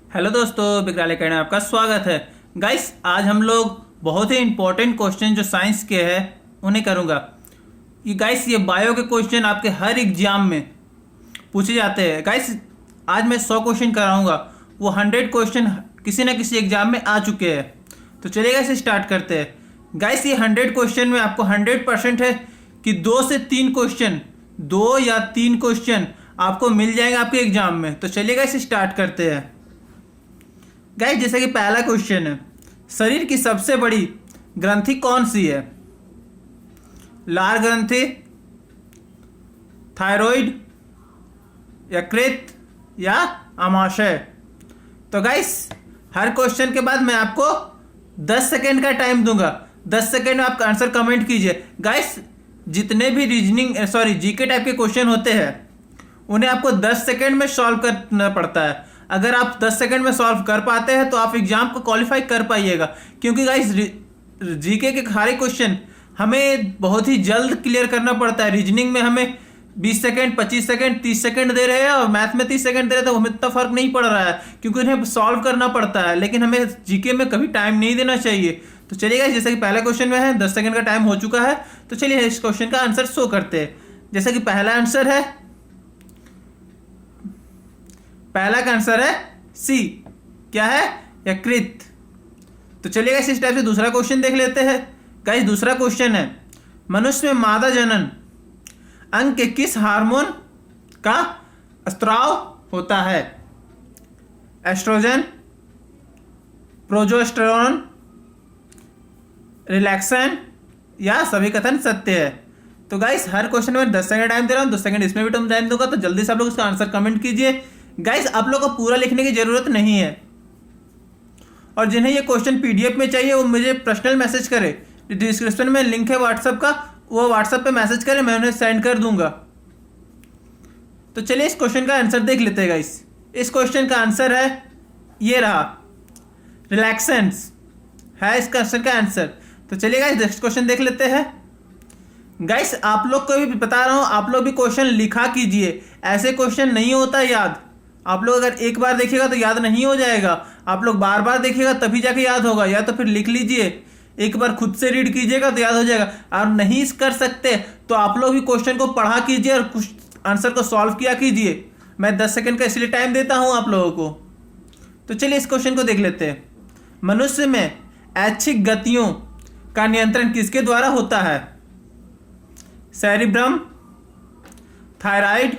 Hello दोस्तों, विकराल academy में आपका स्वागत है। गाइस, आज हम लोग बहुत ही इंपॉर्टेंट क्वेश्चन जो साइंस के हैं उन्हें करूँगा। ये बायो के क्वेश्चन आपके हर एग्जाम में पूछे जाते हैं। गाइस, आज मैं 100 क्वेश्चन कराऊंगा। वो 100 क्वेश्चन किसी ना किसी एग्जाम में आ चुके हैं। तो चलिए गाइस, स्टार्ट करते हैं। गाइस, ये 100 क्वेश्चन में आपको 100% है कि 2 से 3 क्वेश्चन, 2 या 3 क्वेश्चन आपको मिल जाएंगे आपके एग्जाम में। तो चलिए गाइस, स्टार्ट करते हैं। गाइस, जैसे कि पहला क्वेश्चन है, शरीर की सबसे बड़ी ग्रंथि कौन सी है? लार ग्रंथि, थायराइड, यकृत या आमाशय? तो गाइस, हर क्वेश्चन के बाद मैं आपको 10 सेकेंड का टाइम दूंगा। 10 सेकेंड में आपका आंसर कमेंट कीजिए। गाइस, जितने भी जीके टाइप के क्वेश्चन होते हैं उन्हें आपको 10 सेकेंड में सॉल्व करना पड़ता है। अगर आप 10 सेकंड में सॉल्व कर पाते हैं तो आप एग्जाम को क्वालिफाई कर पाइएगा। क्योंकि गाइस, जीके के सारे क्वेश्चन हमें बहुत ही जल्द क्लियर करना पड़ता है। रीजनिंग में हमें 20 सेकंड, 25 सेकंड, 30 सेकंड दे रहे हैं और मैथ में 30 सेकंड दे रहे हैं, तो हमें इतना फर्क नहीं पड़ रहा है क्योंकि उन्हें सॉल्व करना पड़ता है। लेकिन हमें जीके में कभी टाइम नहीं देना चाहिए। तो चलिए गाइस, जैसे कि पहला क्वेश्चन में है, 10 सेकंड का टाइम हो चुका है। तो चलिए इस क्वेश्चन का आंसर शो करते हैं। जैसे कि पहला का आंसर है सी। क्या है? यकृत। तो चलिए गाइस, इस टाइप से दूसरा क्वेश्चन देख लेते हैं। गाइस, दूसरा क्वेश्चन है, मनुष्य में मादा जनन अंग के किस हार्मोन का स्त्राव होता है? एस्ट्रोजन, प्रोजेस्टेरोन, रिलैक्सन या सभी कथन सत्य है? तो गाइस, हर क्वेश्चन में 10 सेकंड टाइम दे रहा हूं, 2 सेकंड इसमें भी टाइम दूंगा। तो जल्दी से आप लोग इसका आंसर कमेंट कीजिए। गाइस, आप लोग को पूरा लिखने की जरूरत नहीं है, और जिन्हें ये क्वेश्चन पीडीएफ में चाहिए वो मुझे पर्सनल मैसेज करें। डिस्क्रिप्शन में लिंक है व्हाट्सएप का, वो व्हाट्सएप पे मैसेज करें, मैं उन्हें सेंड कर दूंगा। तो चलिए इस क्वेश्चन का आंसर देख लेते हैं। गाइस, इस क्वेश्चन का आंसर है, ये रहा, रिलैक्सेंस है इस क्वेश्चन का आंसर। तो चलिए गाइस, नेक्स्ट क्वेश्चन देख लेते हैं। गाइस, आप लोग को भी बता रहा हूं, आप लोग भी क्वेश्चन लिखा कीजिए। ऐसे क्वेश्चन नहीं होता याद। आप लोग अगर एक बार देखिएगा तो याद नहीं हो जाएगा, आप लोग बार बार देखिएगा तभी जाके याद होगा। या तो फिर लिख लीजिए, एक बार खुद से रीड कीजिएगा तो याद हो जाएगा। और नहीं कर सकते तो आप लोग भी क्वेश्चन को पढ़ा कीजिए और कुछ आंसर को सॉल्व किया कीजिए। मैं 10 सेकंड का इसलिए टाइम देता हूं आप लोगों को। तो चलिए इस क्वेश्चन को देख लेते हैं। मनुष्य में ऐच्छिक गतियों का नियंत्रण किसके द्वारा होता है? सेरिब्रम, थायराइड,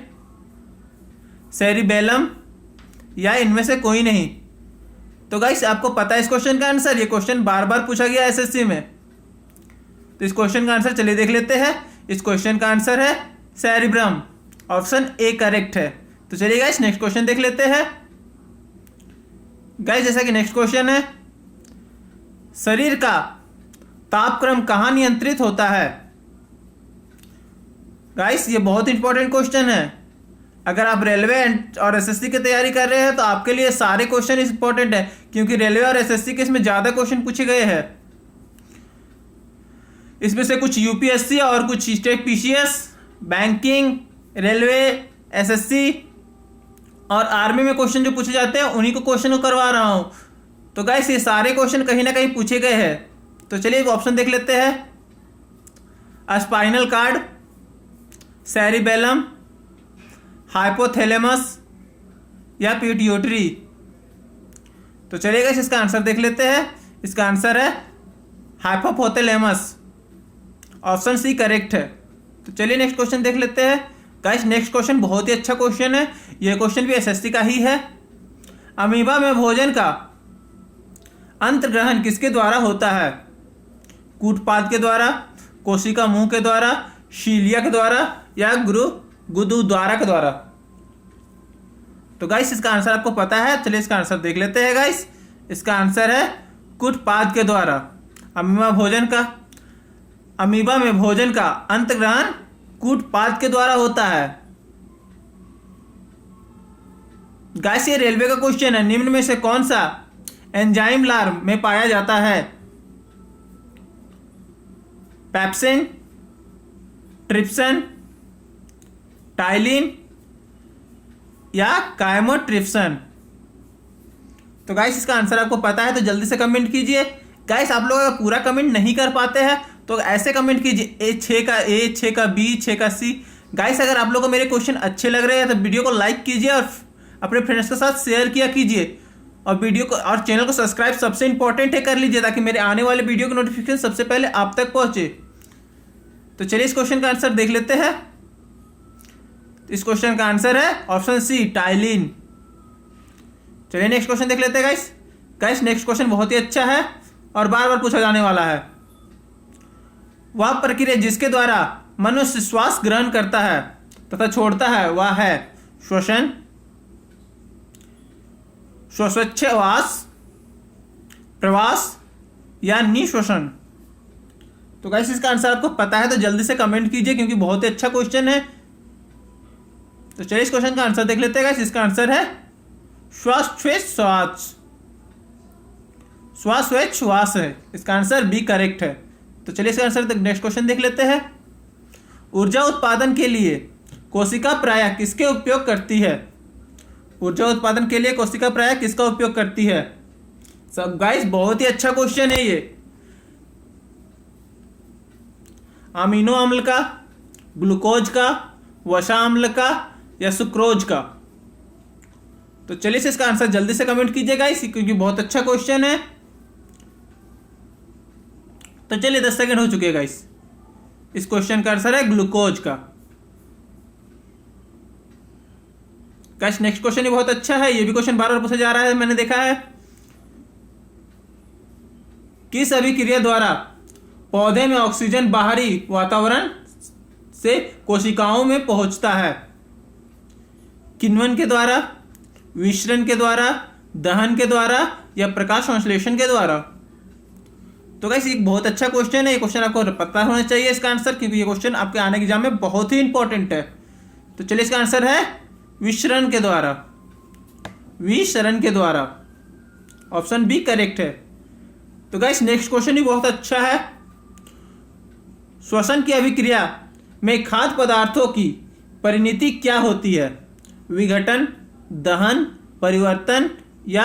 सेरिबेलम या इनमें से कोई नहीं? तो गाइस, आपको पता है इस क्वेश्चन का आंसर। ये क्वेश्चन बार बार पूछा गया एसएससी में। तो इस क्वेश्चन का आंसर चलिए देख लेते हैं। इस क्वेश्चन का आंसर है सेरिब्रम। ऑप्शन ए करेक्ट है। तो चलिए गाइस, नेक्स्ट क्वेश्चन देख लेते हैं। गाइस, जैसा कि नेक्स्ट क्वेश्चन है, शरीर का तापक्रम कहां नियंत्रित होता है? गाइस, ये बहुत इंपॉर्टेंट क्वेश्चन है। अगर आप रेलवे और एसएससी की तैयारी कर रहे हैं तो आपके लिए सारे क्वेश्चन इंपॉर्टेंट है, क्योंकि रेलवे और एसएससी के इसमें ज्यादा क्वेश्चन पूछे गए हैं। इसमें से कुछ यूपीएससी और कुछ state PCS, banking, railway, SSC और आर्मी में क्वेश्चन जो पूछे जाते हैं उन्हीं को क्वेश्चन को करवा रहा हूं। तो गाइस, ये सारे क्वेश्चन कहीं ना कहीं पूछे गए हैं। तो चलिए ऑप्शन देख लेते हैं। स्पाइनल कार्ड, सेरिबेलम, हाइपोथैलेमस या पिट्यूटरी? तो चलिए गाइस, इसका आंसर देख लेते हैं। इसका आंसर है हाइपोथैलेमस। ऑप्शन सी करेक्ट है। तो चलिए नेक्स्ट क्वेश्चन देख लेते हैं। गाइस, नेक्स्ट क्वेश्चन बहुत ही अच्छा क्वेश्चन है। यह क्वेश्चन भी एसएससी का ही है। अमीबा में भोजन का अंतर्ग्रहण किसके द्वारा होता है? कूटपाद के द्वारा, कोशिका मुंह के द्वारा, शीलिया के द्वारा या गुरुद्वारा के द्वारा? तो गाइस, इसका आंसर आपको पता है। चलिए इसका आंसर देख लेते हैं। गाइस, इसका आंसर है कूटपाद के द्वारा। अमीबा में भोजन का अंतर्ग्रहण कूटपाद के द्वारा होता है। गाइस, ये रेलवे का क्वेश्चन है। निम्न में से कौन सा एंजाइम लार्व में पाया जाता है? पेप्सिन, ट्रिप्सिन, टाइलिन या काइमोट्रिप्सन? तो गाइस इसका आंसर आपको पता है तो जल्दी से कमेंट कीजिए। गाइस आप लोग अगर पूरा कमेंट नहीं कर पाते हैं तो ऐसे कमेंट कीजिए ए 6 का बी 6 का सी। गाइस अगर आप लोगों को मेरे क्वेश्चन अच्छे लग रहे हैं तो वीडियो को लाइक कीजिए और अपने फ्रेंड्स के साथ शेयर किया कीजिए, और वीडियो को और चैनल को सब्सक्राइब सबसे इंपॉर्टेंट है कर लीजिए, ताकि मेरे आने वाले वीडियो की नोटिफिकेशन सबसे पहले आप तक पहुंचे। तो चलिए इस क्वेश्चन का आंसर देख लेते हैं। इस क्वेश्चन का आंसर है ऑप्शन सी, टाइलिन। चलिए नेक्स्ट क्वेश्चन देख लेते हैं गाइस। गाइस नेक्स्ट क्वेश्चन बहुत ही अच्छा है और बार बार पूछा जाने वाला है। वह प्रक्रिया जिसके द्वारा मनुष्य श्वास ग्रहण करता है तथा छोड़ता है वह है श्वसन, श्वासोच्छवास, प्रवास या निश्वसन। तो गाइस इसका आंसर आपको पता है तो जल्दी से कमेंट कीजिए, क्योंकि बहुत ही अच्छा क्वेश्चन है। तो चलिए इस क्वेश्चन का आंसर देख लेते हैं गाइस। इसका आंसर है श्वास, श्वास है। इसका आंसर बी करेक्ट है। तो चलिए इसका आंसर नेक्स्ट क्वेश्चन देख लेते हैं। ऊर्जा उत्पादन के लिए कोशिका प्रायः किसके उपयोग करती है? ऊर्जा उत्पादन के लिए कोशिका प्रायः किसका उपयोग करती है? सब गाइस बहुत ही अच्छा क्वेश्चन है ये। अमीनो अम्ल का, ग्लूकोज का, वसा अम्ल का या सुक्रोज का? तो चलिए इसका आंसर जल्दी से कमेंट कीजिए गाइस, क्योंकि बहुत अच्छा क्वेश्चन है। तो चलिए 10 सेकंड हो चुके हैं गाइस। इस क्वेश्चन का आंसर है ग्लूकोज का। गाइस नेक्स्ट क्वेश्चन ही बहुत अच्छा है, ये भी क्वेश्चन बार बार पूछा जा रहा है, मैंने देखा है। किस अभिक्रिया द्वारा पौधे में ऑक्सीजन बाहरी वातावरण से कोशिकाओं में पहुंचता है? किण्वन के द्वारा, विसरण के द्वारा, दहन के द्वारा या प्रकाश संश्लेषण के द्वारा? तो गाइस एक बहुत अच्छा क्वेश्चन है, ये क्वेश्चन आपको पता होना चाहिए इसका आंसर, क्योंकि ये क्वेश्चन आपके आने के एग्जाम में बहुत ही इंपॉर्टेंट है। तो चलिए इसका आंसर है विसरण के द्वारा, विसरण के द्वारा। ऑप्शन बी करेक्ट है। तो गाइस नेक्स्ट क्वेश्चन भी बहुत अच्छा है। श्वसन की अभिक्रिया में खाद्य पदार्थों की परिणति क्या होती है? विघटन, दहन, परिवर्तन या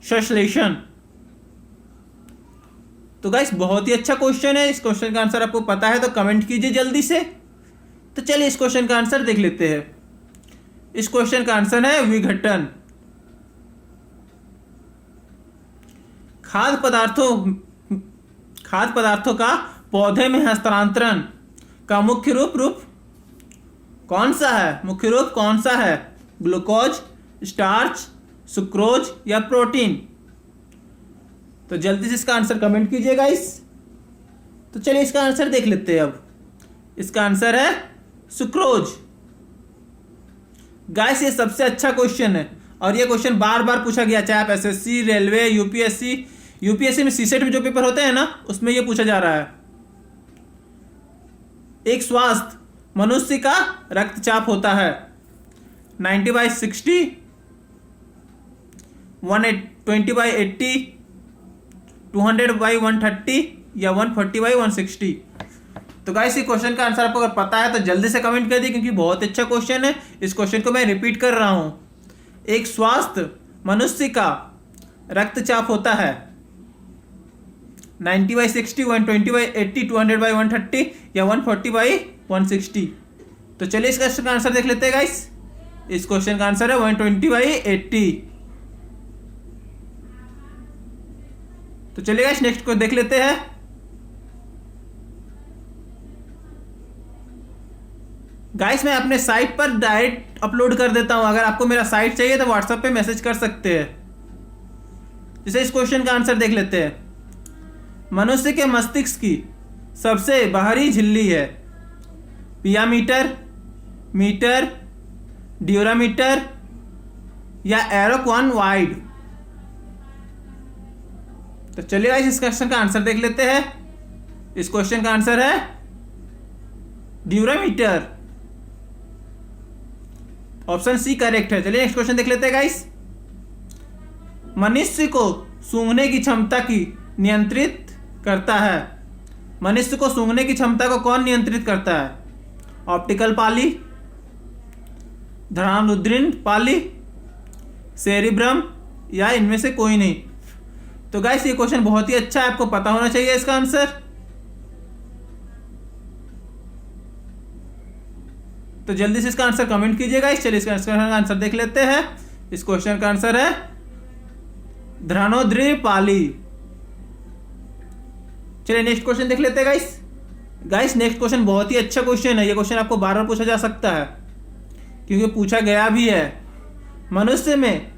संश्लेषण? तो गाइस बहुत ही अच्छा क्वेश्चन है। इस क्वेश्चन का आंसर आपको पता है तो कमेंट कीजिए जल्दी से। तो चलिए इस क्वेश्चन का आंसर देख लेते हैं। इस क्वेश्चन का आंसर है विघटन। खाद्य पदार्थों का पौधे में हस्तांतरण का मुख्य रूप कौन सा है? मुख्य रूप कौन सा है? ग्लूकोज, स्टार्च, सुक्रोज या प्रोटीन? तो जल्दी से इसका आंसर कमेंट कीजिए गाइस। तो चलिए इसका आंसर देख लेते हैं अब। इसका आंसर है सुक्रोज। गाइस ये सबसे अच्छा क्वेश्चन है और ये क्वेश्चन बार बार पूछा गया, चाहे आप एसएससी, रेलवे, यूपीएससी में सीसेट में जो पेपर होते हैं ना, उसमें ये पूछा जा रहा है। एक स्वस्थ मनुष्य का रक्तचाप होता है 90/60, 120/80, 200/130 या 140/160? तो गाइस ये क्वेश्चन का आंसर आपको अगर पता है तो जल्दी से कमेंट कर दिए, क्योंकि बहुत अच्छा क्वेश्चन है। इस क्वेश्चन को मैं रिपीट कर रहा हूं। एक स्वस्थ मनुष्य का रक्तचाप होता है 90/60, 120/80, 200/130 या 140/160? तो चलिए इस क्वेश्चन का आंसर देख लेते हैं गाइस। इस क्वेश्चन का आंसर है 120/80। तो चलिए गाइस नेक्स्ट को देख लेते हैं। गाइस मैं अपने साइट पर डायरेक्ट अपलोड कर देता हूं, अगर आपको मेरा साइट चाहिए तो व्हाट्सएप पे मैसेज कर सकते हैं। जैसे इस क्वेश्चन का आंसर देख लेते हैं। मनुष्य के मस्तिष्क की सबसे बाहरी झिल्ली है पियामीटर, मीटर, ड्यूरामीटर या एरोक्वान वाइड? तो चलिए गाइस इस क्वेश्चन का आंसर देख लेते हैं। इस क्वेश्चन का आंसर है ड्यूरामीटर। ऑप्शन सी करेक्ट है। चलिए नेक्स्ट क्वेश्चन देख लेते हैं गाइस। मनुष्य को सूंघने की क्षमता की नियंत्रित करता है? मनुष्य को सूंघने की क्षमता को कौन नियंत्रित करता है? ऑप्टिकल पाली, धरानुद्रीन पाली, सेरिब्रम या इनमें से कोई नहीं। तो गाइस ये क्वेश्चन बहुत ही अच्छा है, आपको पता होना चाहिए इसका आंसर। तो जल्दी से इसका आंसर कमेंट कीजिए गाइस। चलिए इसका आंसर देख लेते हैं। इस क्वेश्चन का आंसर है धरानोद्रीपाली। चलिए नेक्स्ट क्वेश्चन देख लेते हैं गाइस। गाइस नेक्स्ट क्वेश्चन बहुत ही अच्छा क्वेश्चन है। ये क्वेश्चन आपको बार बार पूछा जा सकता है क्योंकि पूछा गया भी है। मनुष्य में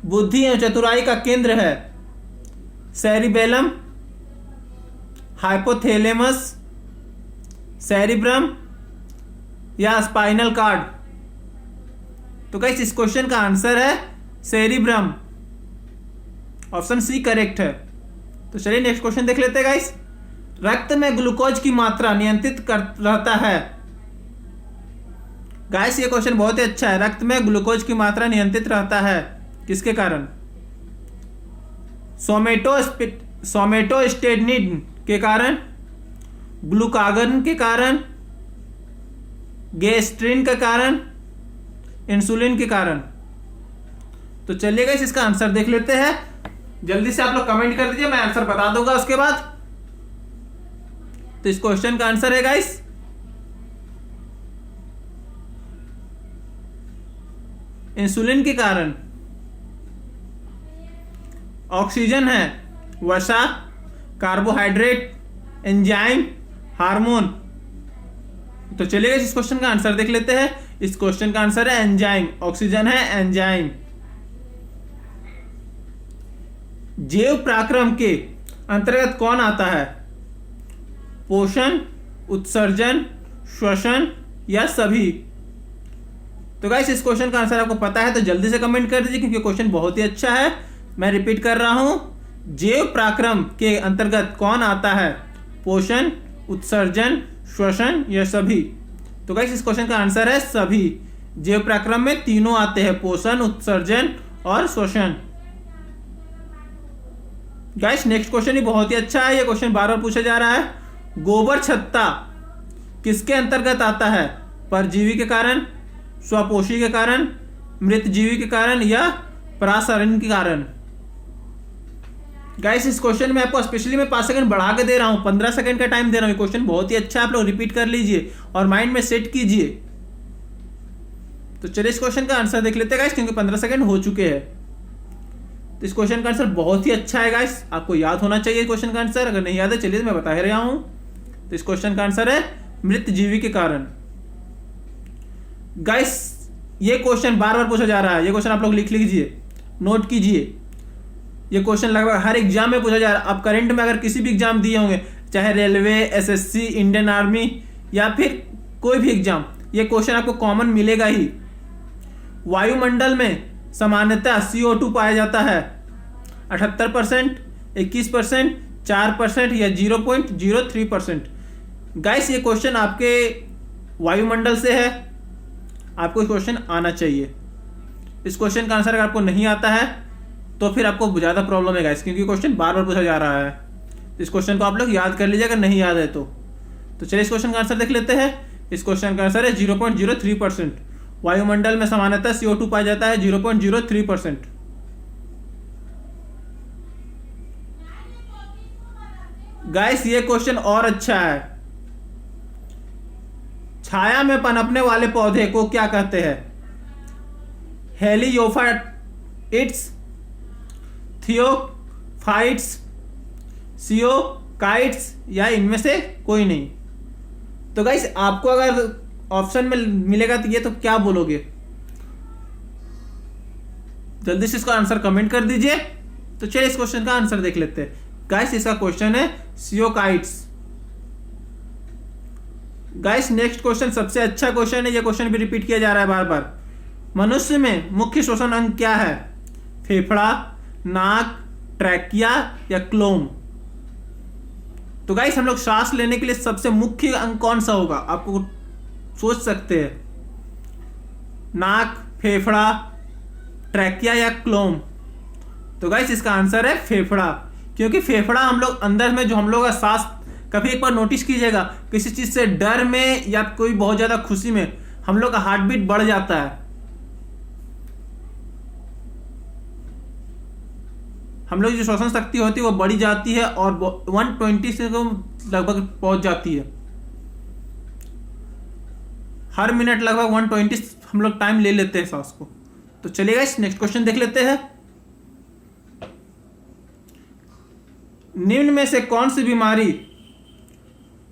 बुद्धि एवं चतुराई का केंद्र है सेरिबेलम, हाइपोथैलेमस, सेरिब्रम या स्पाइनल कार्ड। तो गाइस इस क्वेश्चन का आंसर है सेरिब्रम। ऑप्शन सी करेक्ट है। तो चलिए नेक्स्ट क्वेश्चन देख लेते हैं गाइस। रक्त में ग्लूकोज की मात्रा नियंत्रित कर रहता है। गाइस ये क्वेश्चन बहुत ही अच्छा है। रक्त में ग्लूकोज की मात्रा नियंत्रित रहता है किसके कारण? सोमेटोस्टेटिन के कारण, ग्लूकागन के कारण, गैस्ट्रिन के कारण, इंसुलिन के कारण। तो चलिए गाइस इसका आंसर देख लेते हैं। जल्दी से आप लोग कमेंट कर दीजिए, मैं आंसर बता दूंगा उसके बाद। तो इस क्वेश्चन का आंसर है गाइस इंसुलिन के कारण। ऑक्सीजन है वसा, कार्बोहाइड्रेट, एंजाइम, हार्मोन। तो चलिए इस क्वेश्चन का आंसर देख लेते हैं। इस क्वेश्चन का आंसर है एंजाइम। ऑक्सीजन है एंजाइम। जैव पराक्रम के अंतर्गत कौन आता है? पोषण, उत्सर्जन, श्वसन या सभी? तो गाइस इस क्वेश्चन का आंसर आपको पता है तो जल्दी से कमेंट कर दीजिए क्योंकि क्वेश्चन बहुत ही अच्छा है। मैं रिपीट कर रहा हूं, जैव पराक्रम के अंतर्गत कौन आता है? पोषण, उत्सर्जन, श्वसन या सभी? तो गाइस इस क्वेश्चन का आंसर है सभी। जैव पराक्रम में तीनों आते हैं, पोषण, उत्सर्जन और श्वसन। गाइस नेक्स्ट क्वेश्चन भी बहुत ही अच्छा है। ये क्वेश्चन बार बार पूछा जा रहा है। गोबर छत्ता किसके अंतर्गत आता है? परजीवी के कारण, स्वपोषी के कारण, मृतजीवी के कारण या परासरण के कारण? गाइस इस क्वेश्चन में आपको स्पेशली मैं 5 सेकंड बढ़ा के दे रहा हूं, 15 सेकंड का टाइम दे रहा हूं। क्वेश्चन बहुत ही अच्छा है, आप लोग रिपीट कर लीजिए और माइंड में सेट कीजिए। तो चलिए इस क्वेश्चन का आंसर देख लेते हैं गाइस क्योंकि 15 सेकंड हो चुके हैं। तो इस क्वेश्चन का आंसर बहुत ही अच्छा है गाइस, आपको याद होना चाहिए क्वेश्चन का आंसर। अगर नहीं याद है चलिए मैं बता ही रहा हूं। तो इस क्वेश्चन का आंसर है मृतजीवी के कारण। गाइस ये क्वेश्चन बार बार पूछा जा रहा है। ये क्वेश्चन आप लोग लिख लीजिए, नोट कीजिए। ये क्वेश्चन लगभग हर एग्जाम में पूछा जा रहा है। आप करंट में अगर किसी भी एग्जाम दिए होंगे, चाहे रेलवे, एसएससी, इंडियन आर्मी या फिर कोई भी एग्जाम, ये क्वेश्चन आपको कॉमन मिलेगा ही। वायुमंडल में सामान्यतः CO2 पाया जाता है 78%, 21%, 4% या 0.03%। गाइस ये क्वेश्चन आपके वायुमंडल से है, आपको क्वेश्चन आना चाहिए। इस क्वेश्चन का आंसर अगर आपको नहीं आता है तो फिर आपको ज़्यादा प्रॉब्लम है गाइस, क्योंकि क्वेश्चन बार बार पूछा जा रहा है। इस क्वेश्चन को आप लोग याद कर लीजिए अगर नहीं याद है तो। चलिए इस क्वेश्चन का आंसर देख लेते हैं। इस क्वेश्चन का आंसर है 0.03%। वायुमंडल में सामान्यतः CO2 पाया जाता है 0.03%। गाइस ये क्वेश्चन और अच्छा है। छाया में पनपने वाले पौधे को क्या कहते हैं? हेलियोफाइट्स, थियोफाइट्स, सियोकाइट्स या इनमें से कोई नहीं? तो गाइस आपको अगर ऑप्शन में मिलेगा तो ये तो क्या बोलोगे? जल्दी से इसका आंसर कमेंट कर दीजिए। तो चलिए इस क्वेश्चन का आंसर देख लेते हैं। गाइस इसका क्वेश्चन है सियोकाइट्स। गाइस नेक्स्ट क्वेश्चन सबसे अच्छा क्वेश्चन है। ये क्वेश्चन भी रिपीट किया जा रहा है बार बार। मनुष्य में मुख्य श्वसन अंग क्या है? फेफड़ा, नाक, ट्रैकिया या क्लोम? तो गाइस हम लोग सांस लेने के लिए सबसे मुख्य अंग कौन सा होगा? आपको सोच सकते हैं, नाक, फेफड़ा, ट्रैकिया या क्लोम? तो गाइस इसका आंसर है फेफड़ा, क्योंकि फेफड़ा हम लोग अंदर में जो हम लोग का सांस, कभी एक बार नोटिस कीजिएगा किसी चीज से डर में या कोई बहुत ज्यादा खुशी में हम लोग का हार्ट बीट बढ़ जाता है। हम लोग की जो श्वसन शक्ति होती है वो बढ़ी जाती है और 120 से लगभग पहुंच जाती है। हर मिनट लगभग 120 हम लोग टाइम ले लेते हैं सांस को। तो चलिए गाइस नेक्स्ट क्वेश्चन देख लेते हैं। निम्न में से कौन सी बीमारी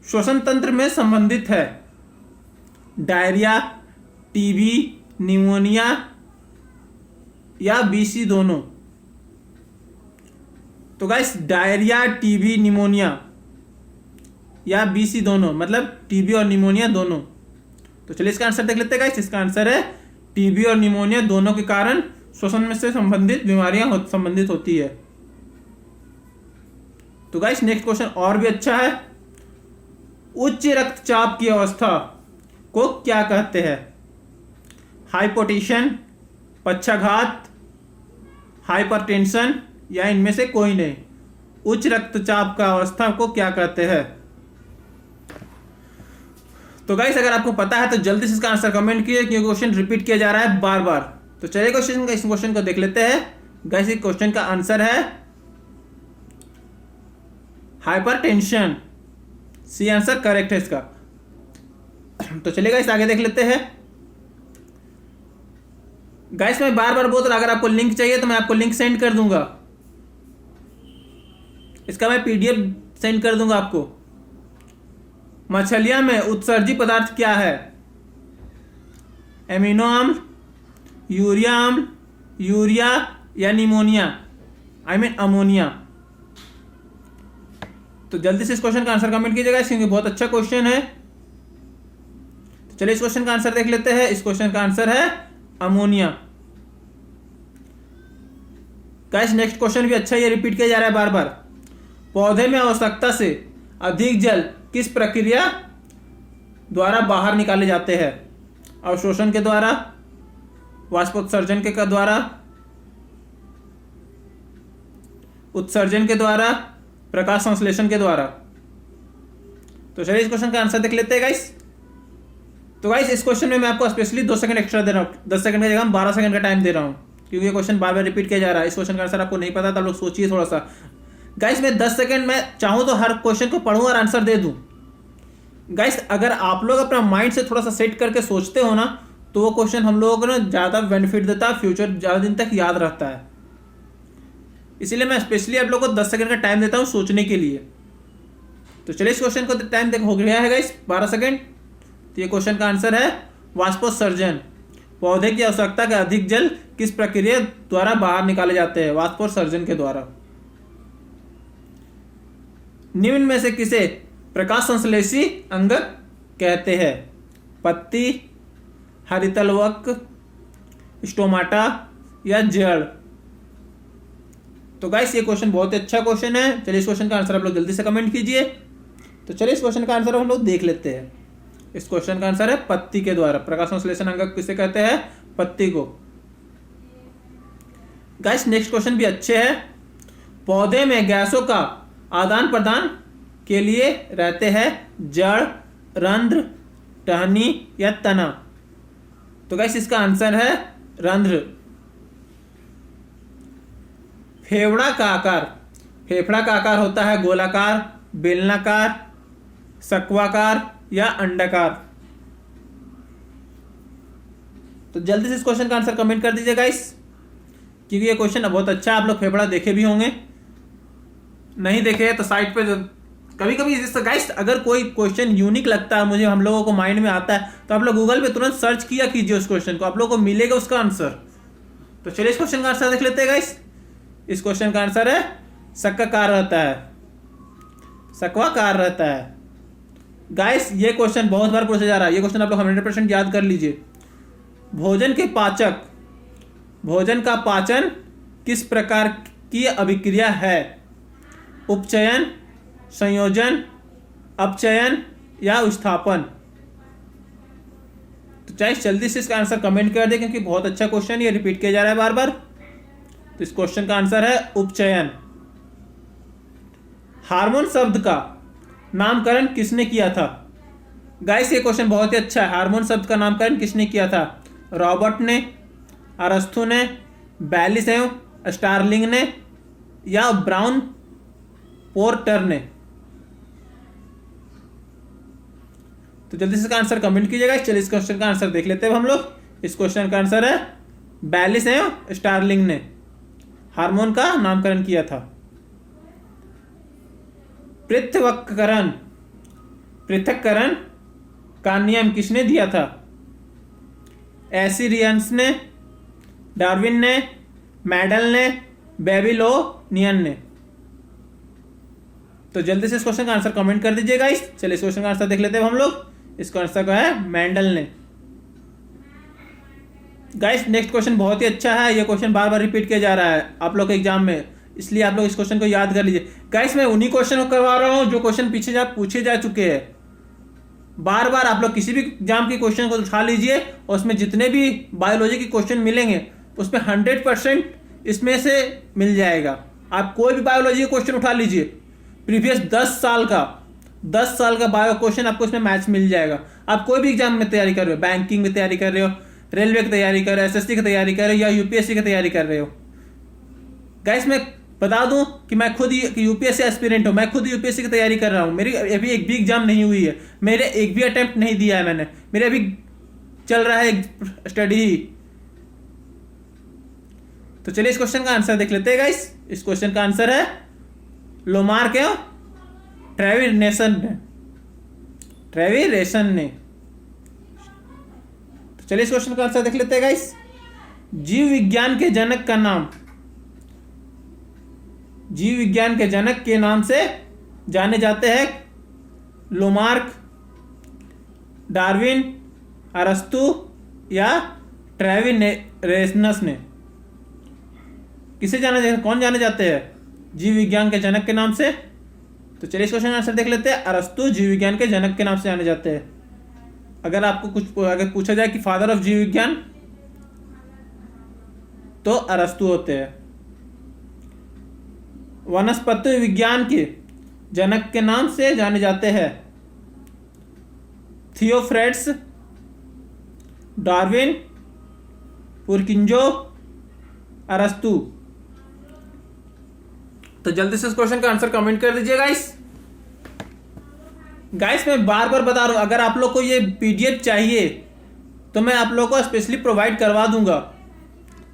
श्वसन तंत्र में संबंधित है? डायरिया, टीबी, निमोनिया या बीसी दोनों? तो गाइस डायरिया, टीबी, निमोनिया या बीसी दोनों, मतलब टीबी और निमोनिया दोनों। तो चलिए इसका आंसर देख लेते हैं गाइस। इसका आंसर है टीबी और निमोनिया दोनों के कारण श्वसन में से संबंधित बीमारियां संबंधित होती है। तो गाइस नेक्स्ट क्वेश्चन और भी अच्छा है। उच्च रक्तचाप की अवस्था को क्या कहते हैं? हाइपोटेंशन, पक्षाघात, हाइपरटेंशन या इनमें से कोई नहीं? उच्च रक्तचाप का अवस्था को क्या कहते हैं? तो गाइस अगर आपको पता है तो जल्दी से इसका आंसर कमेंट कीजिए, क्योंकि क्वेश्चन रिपीट किया जा रहा है बार बार। तो चलिए इस क्वेश्चन को देख लेते हैं। गाइस इस क्वेश्चन का आंसर है हाइपरटेंशन। सी आंसर करेक्ट है इसका। तो चलिए गाइस आगे देख लेते हैं। गाइस मैं बार बार बोल रहा, अगर आपको लिंक चाहिए तो मैं आपको लिंक सेंड कर दूंगा। इसका मैं पीडीएफ सेंड कर दूंगा आपको। मछलियां में उत्सर्जी पदार्थ क्या है? एमिनो अम्ल, यूरिया अम्ल, यूरिया या निमोनिया, अमोनिया? तो जल्दी से इस क्वेश्चन का आंसर कमेंट कीजिएगा, क्योंकि बहुत अच्छा क्वेश्चन है। तो चलिए इस क्वेश्चन का आंसर देख लेते हैं। इस क्वेश्चन का आंसर है अमोनिया। गाइस नेक्स्ट क्वेश्चन भी अच्छा, ये रिपीट किया जा रहा है बार बार। पौधे में आवश्यकता से अधिक जल किस प्रक्रिया द्वारा बाहर निकाले जाते हैं? अवशोषण के द्वारा, वाष्पोत्सर्जन के द्वारा, उत्सर्जन के द्वारा, प्रकाश संश्लेषण के द्वारा? तो चलिए इस क्वेश्चन का आंसर देख लेते हैं गाइस। तो गाइस इस क्वेश्चन में मैं आपको स्पेशली 2 सेकंड एक्स्ट्रा दे रहा हूँ। 10 सेकंड की जगह 12 सेकंड का टाइम दे रहा हूँ, क्योंकि ये क्वेश्चन बार बार रिपीट किया जा रहा है। इस क्वेश्चन का आंसर आपको नहीं पता तो आप लोग सोचिए थोड़ा सा। गाइस मैं 10 सेकंड में चाहूँ तो हर क्वेश्चन को पढ़ूँ और आंसर दे दूँ। गाइस अगर आप लोग अपना माइंड से थोड़ा सा सेट करके सोचते हो ना, तो वो क्वेश्चन हम लोगों को ना ज़्यादा बेनिफिट देता है, फ्यूचर ज़्यादा दिन तक याद रहता है। इसीलिए मैं स्पेशली आप लोगों को 10 सेकंड का टाइम देता हूँ सोचने के लिए। तो चलिए इस क्वेश्चन को टाइम देख हो गया है गाइस 12 सेकंड। तो ये क्वेश्चन का आंसर है वाष्पोत्सर्जन। पौधे की आवश्यकता का अधिक जल किस प्रक्रिया द्वारा बाहर निकाले जाते हैं? वाष्पोत्सर्जन के द्वारा। निम्न में से किसे प्रकाश संश्लेषी अंगक कहते हैं? पत्ती, हरितलवक, स्टोमाटा या जड़? तो गाइस ये क्वेश्चन बहुत ही अच्छा क्वेश्चन है। चलिए इस क्वेश्चन का आंसर आप लोग जल्दी से कमेंट कीजिए। तो चलिए इस क्वेश्चन का आंसर हम लोग देख लेते हैं। इस क्वेश्चन का आंसर है पत्ती के द्वारा। प्रकाश संश्लेषण अंगक किसे कहते हैं? पत्ती को। गाइस नेक्स्ट क्वेश्चन भी अच्छे हैं। पौधे में गैसों का आदान प्रदान के लिए रहते हैं जड़, रंध्र, टहनी या तना? तो गाइस इसका आंसर है रंध्र। फेफड़ा का आकार होता है गोलाकार, बेलनाकार, सक्वाकार या अंडाकार? तो जल्दी से इस क्वेश्चन का आंसर कमेंट कर दीजिए गाइस, क्योंकि ये क्वेश्चन बहुत अच्छा है। आप लोग फेफड़ा देखे भी होंगे, नहीं देखे तो साइट पे कभी कभी गाइस अगर कोई क्वेश्चन यूनिक लगता है मुझे, हम लोगों को माइंड में आता है, तो आप लोग गूगल पे तुरंत सर्च किया कीजिए उस क्वेश्चन को, आप लोगों को मिलेगा उसका आंसर। तो चलिए इस क्वेश्चन का आंसर देख लेते हैं गाइस। इस क्वेश्चन का आंसर है सक्वाकार रहता है। सक्वाकार रहता है। गाइस ये क्वेश्चन बहुत बार पूछा जा रहा है। ये क्वेश्चन आप लोग 100% याद कर लीजिए। भोजन का पाचन किस प्रकार की अभिक्रिया है? उपचयन, संयोजन, अपचयन या विस्थापन? तो चाहे जल्दी से इसका आंसर कमेंट कर दे, क्योंकि बहुत अच्छा क्वेश्चन ये रिपीट किया जा रहा है बार बार। तो इस क्वेश्चन का आंसर है उपचयन। हार्मोन शब्द का नामकरण किसने किया था? गाइस ये क्वेश्चन बहुत ही अच्छा है। हार्मोन शब्द का नामकरण किसने किया था? रॉबर्ट ने, अरस्तु ने, बैलिस एवं स्टार्लिंग ने या ब्राउन पोर्टर ने? तो जल्दी से इसका आंसर कमेंट कीजिएगा। चलिए इस क्वेश्चन का आंसर देख लेते हैं हम लोग। इस क्वेश्चन का आंसर है बैलिस है स्टार्लिंग ने हार्मोन का नामकरण किया था। पृथक्करण का नियम किसने दिया था? एसिरियंस ने, डार्विन ने, मेडल ने, बेबीलोनियन ने? तो जल्दी से इस क्वेश्चन का आंसर कमेंट कर दीजिए गाइस। चलिए इस क्वेश्चन का आंसर देख लेते हैं हम लोग। इसका आंसर का है मेंडल ने। गाइस नेक्स्ट क्वेश्चन बहुत ही अच्छा है। ये क्वेश्चन बार बार रिपीट किया जा रहा है आप लोग के एग्जाम में, इसलिए आप लोग इस क्वेश्चन को याद कर लीजिए। गाइस मैं उन्हीं क्वेश्चन को करवा रहा हूँ जो क्वेश्चन पीछे पूछे जा चुके हैं। बार बार आप लोग किसी भी एग्जाम के क्वेश्चन को उठा लीजिए और उसमें जितने भी बायोलॉजी के क्वेश्चन मिलेंगे उसमें 100% इसमें से मिल जाएगा। आप कोई भी बायोलॉजी का क्वेश्चन उठा लीजिए, प्रीवियस 10 साल का बायो क्वेश्चन आपको इसमें मैच मिल जाएगा। आप कोई भी एग्जाम में तैयारी कर रहे हो, बैंकिंग में तैयारी कर रहे हो, रेलवे की तैयारी कर रहे हो, एसएससी की तैयारी कर रहे हो या यूपीएससी की तैयारी कर रहे हो। गाइस मैं बता दूं कि मैं खुद यूपीएससी एस्पिरेंट हूं। मैं खुद यूपीएससी की तैयारी कर रहा हूं। मेरी अभी एक भी एग्जाम नहीं हुई है, मेरे एक भी अटेम्प्ट नहीं दिया है मैंने, मेरे अभी चल रहा है स्टडी ही। तो चलिए इस क्वेश्चन का आंसर देख लेते हैं गाइस। इस क्वेश्चन का आंसर है लोमार्क है ट्रेविरेशन ने। तो चलिए इस क्वेश्चन का आंसर देख लेते हैं गाइस। जीव विज्ञान के जनक का नाम, जीव विज्ञान के जनक के नाम से जाने जाते हैं लोमार्क, डार्विन, अरस्तु या ट्रेविरेशनस ने? किसे कौन जाने जाते हैं जीव विज्ञान के जनक के नाम से? तो चलिए इस क्वेश्चन का आंसर देख लेते हैं। अरस्तु जीव विज्ञान के जनक के नाम से जाने जाते हैं। अगर आपको अगर पूछा जाए कि फादर ऑफ जीव विज्ञान, तो अरस्तु होते हैं। वनस्पति विज्ञान के जनक के नाम से जाने जाते हैं थियोफ्रेड्स, डार्विन, पुरकिंजो, अरस्तु? तो जल्दी से इस क्वेश्चन का आंसर कमेंट कर दीजिए गाइस। गाइस मैं बार बार बता रहा हूं, अगर आप लोग को ये पीडीएफ चाहिए तो मैं आप लोग को स्पेशली प्रोवाइड करवा दूंगा।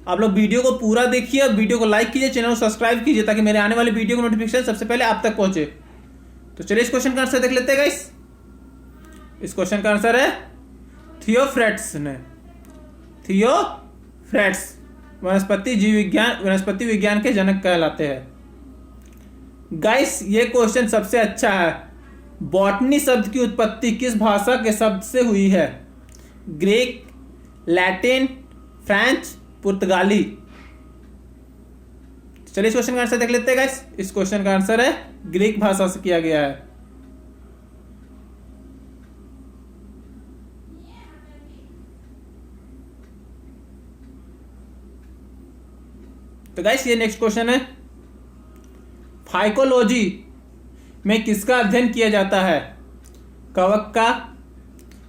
आप लोग वीडियो को पूरा देखिए, वीडियो को लाइक कीजिए, चैनल को सब्सक्राइब कीजिए ताकि मेरे आने वाले वीडियो को नोटिफिकेशन सबसे पहले आप तक पहुंचे। तो चलिए इस क्वेश्चन का आंसर देख लेते हैं गाइस। इस क्वेश्चन का आंसर है थियोफ्रेड्स ने। थियोफ्रेड्स वनस्पति विज्ञान के जनक कहलाते हैं। गाइस ये क्वेश्चन सबसे अच्छा है। बॉटनी शब्द की उत्पत्ति किस भाषा के शब्द से हुई है? ग्रीक, लैटिन, फ्रेंच, पुर्तगाली? चलिए इस क्वेश्चन का आंसर देख लेते हैं गाइस। इस क्वेश्चन का आंसर है ग्रीक भाषा से किया गया है। तो गाइस ये नेक्स्ट क्वेश्चन है। फाइकोलॉजी में किसका अध्ययन किया जाता है? कवक का,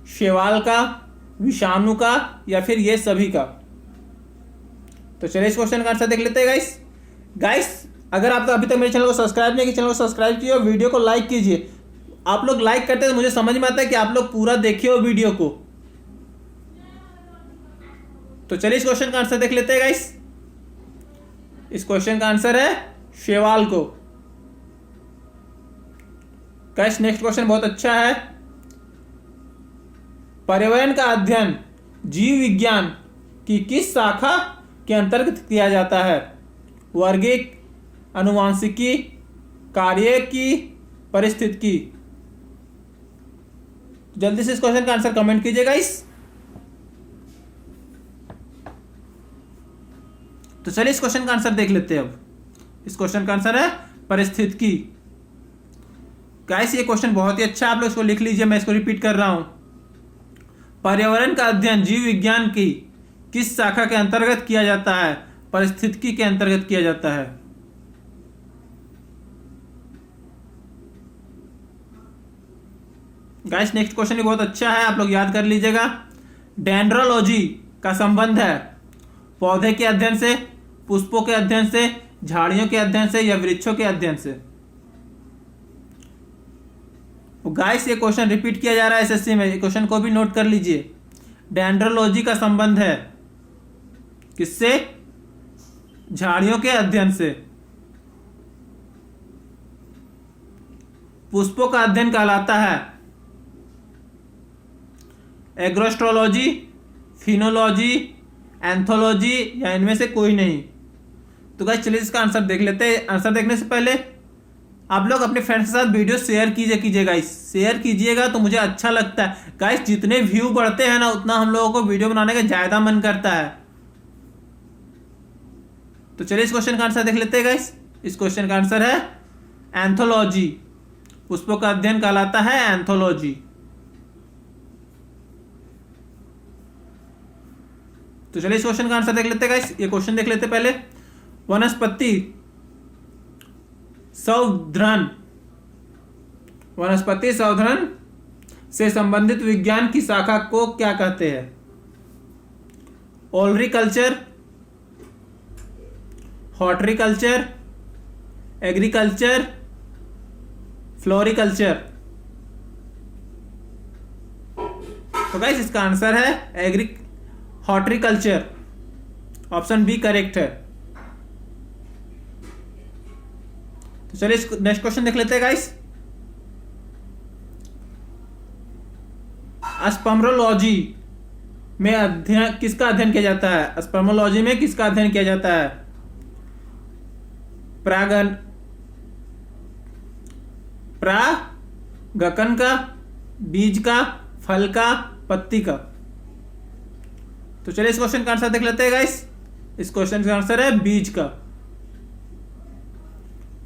शैवाल का, विषाणु का या फिर ये सभी का? तो चलिए इस क्वेश्चन का आंसर देख लेते हैं गाइस। अगर आप अभी तक मेरे चैनल को सब्सक्राइब नहीं किया, चैनल को सब्सक्राइब कीजिए और वीडियो को लाइक कीजिए। आप लोग लाइक करते हैं तो मुझे समझ में आता है कि आप लोग पूरा देखिए हो वीडियो को। तो चलिए इस क्वेश्चन का आंसर देख लेते हैं गाइस। इस क्वेश्चन का आंसर है शैवाल को। गाइस नेक्स्ट क्वेश्चन बहुत अच्छा है। पर्यावरण का अध्ययन जीव विज्ञान की किस शाखा के अंतर्गत किया जाता है? वर्गिक, आनुवांशिकी, कार्यकी, पारिस्थितिकी? जल्दी से इस क्वेश्चन का आंसर कमेंट कीजिए गाइस। तो चलिए इस क्वेश्चन का आंसर देख लेते हैं अब। इस क्वेश्चन का आंसर है पारिस्थितिकी। गाइस ये क्वेश्चन बहुत ही अच्छा है, आप लोग इसको लिख लीजिए, मैं इसको रिपीट कर रहा हूं। पर्यावरण का अध्ययन जीव विज्ञान की किस शाखा के अंतर्गत किया जाता है? पारिस्थितिकी के अंतर्गत किया जाता है। गाइस नेक्स्ट क्वेश्चन भी बहुत अच्छा है, आप लोग याद कर लीजिएगा। डेंड्रोलॉजी का संबंध है पौधे के अध्ययन से, पुष्पों के अध्ययन से झाड़ियों के अध्ययन से या वृक्षों के अध्ययन से? गाइस ये क्वेश्चन रिपीट किया जा रहा है एसएससी में, ये क्वेश्चन को भी नोट कर लीजिए। डेंड्रोलॉजी का संबंध है किससे? झाड़ियों के अध्ययन से। पुष्पों का अध्ययन कहलाता है एग्रोस्ट्रोलॉजी, फिनोलॉजी, एंथोलॉजी या इनमें से कोई नहीं? तो गाइस चलिए इसका आंसर देख लेते हैं। आंसर देखने से पहले आप लोग अपने फ्रेंड्स के साथ वीडियो शेयर कीजिए गाइस, शेयर कीजिएगा तो मुझे अच्छा लगता है गाइस। जितने व्यू बढ़ते हैं ना उतना हम लोगों को वीडियो बनाने का ज्यादा मन करता है। तो चलिए इस क्वेश्चन का आंसर देख लेते हैं गाइस। इस क्वेश्चन का आंसर है एंथोलॉजी। पुष्पों का अध्ययन कहलाता है एंथोलॉजी। तो चलिए इस क्वेश्चन का आंसर देख लेते हैं गाइस। ये क्वेश्चन देख लेते पहले। वनस्पति संवर्धन, वनस्पति संवर्धन से संबंधित विज्ञान की शाखा को क्या कहते हैं? ओलरीकल्चर, हॉर्टिकल्चर, एग्रीकल्चर, फ्लोरिकल्चर? तो गाइस इसका आंसर है हॉर्टिकल्चर। ऑप्शन बी करेक्ट है। तो चलिए नेक्स्ट क्वेश्चन देख लेते हैं गाइस। स्पर्मोलॉजी में अध्ययन किसका अध्ययन किया जाता है? स्पर्मोलॉजी में किसका अध्ययन किया जाता है? परागकण का, बीज का, फल का, पत्ती का? तो चलिए इस क्वेश्चन का आंसर देख लेते हैं गाइस। इस क्वेश्चन का आंसर है बीज का।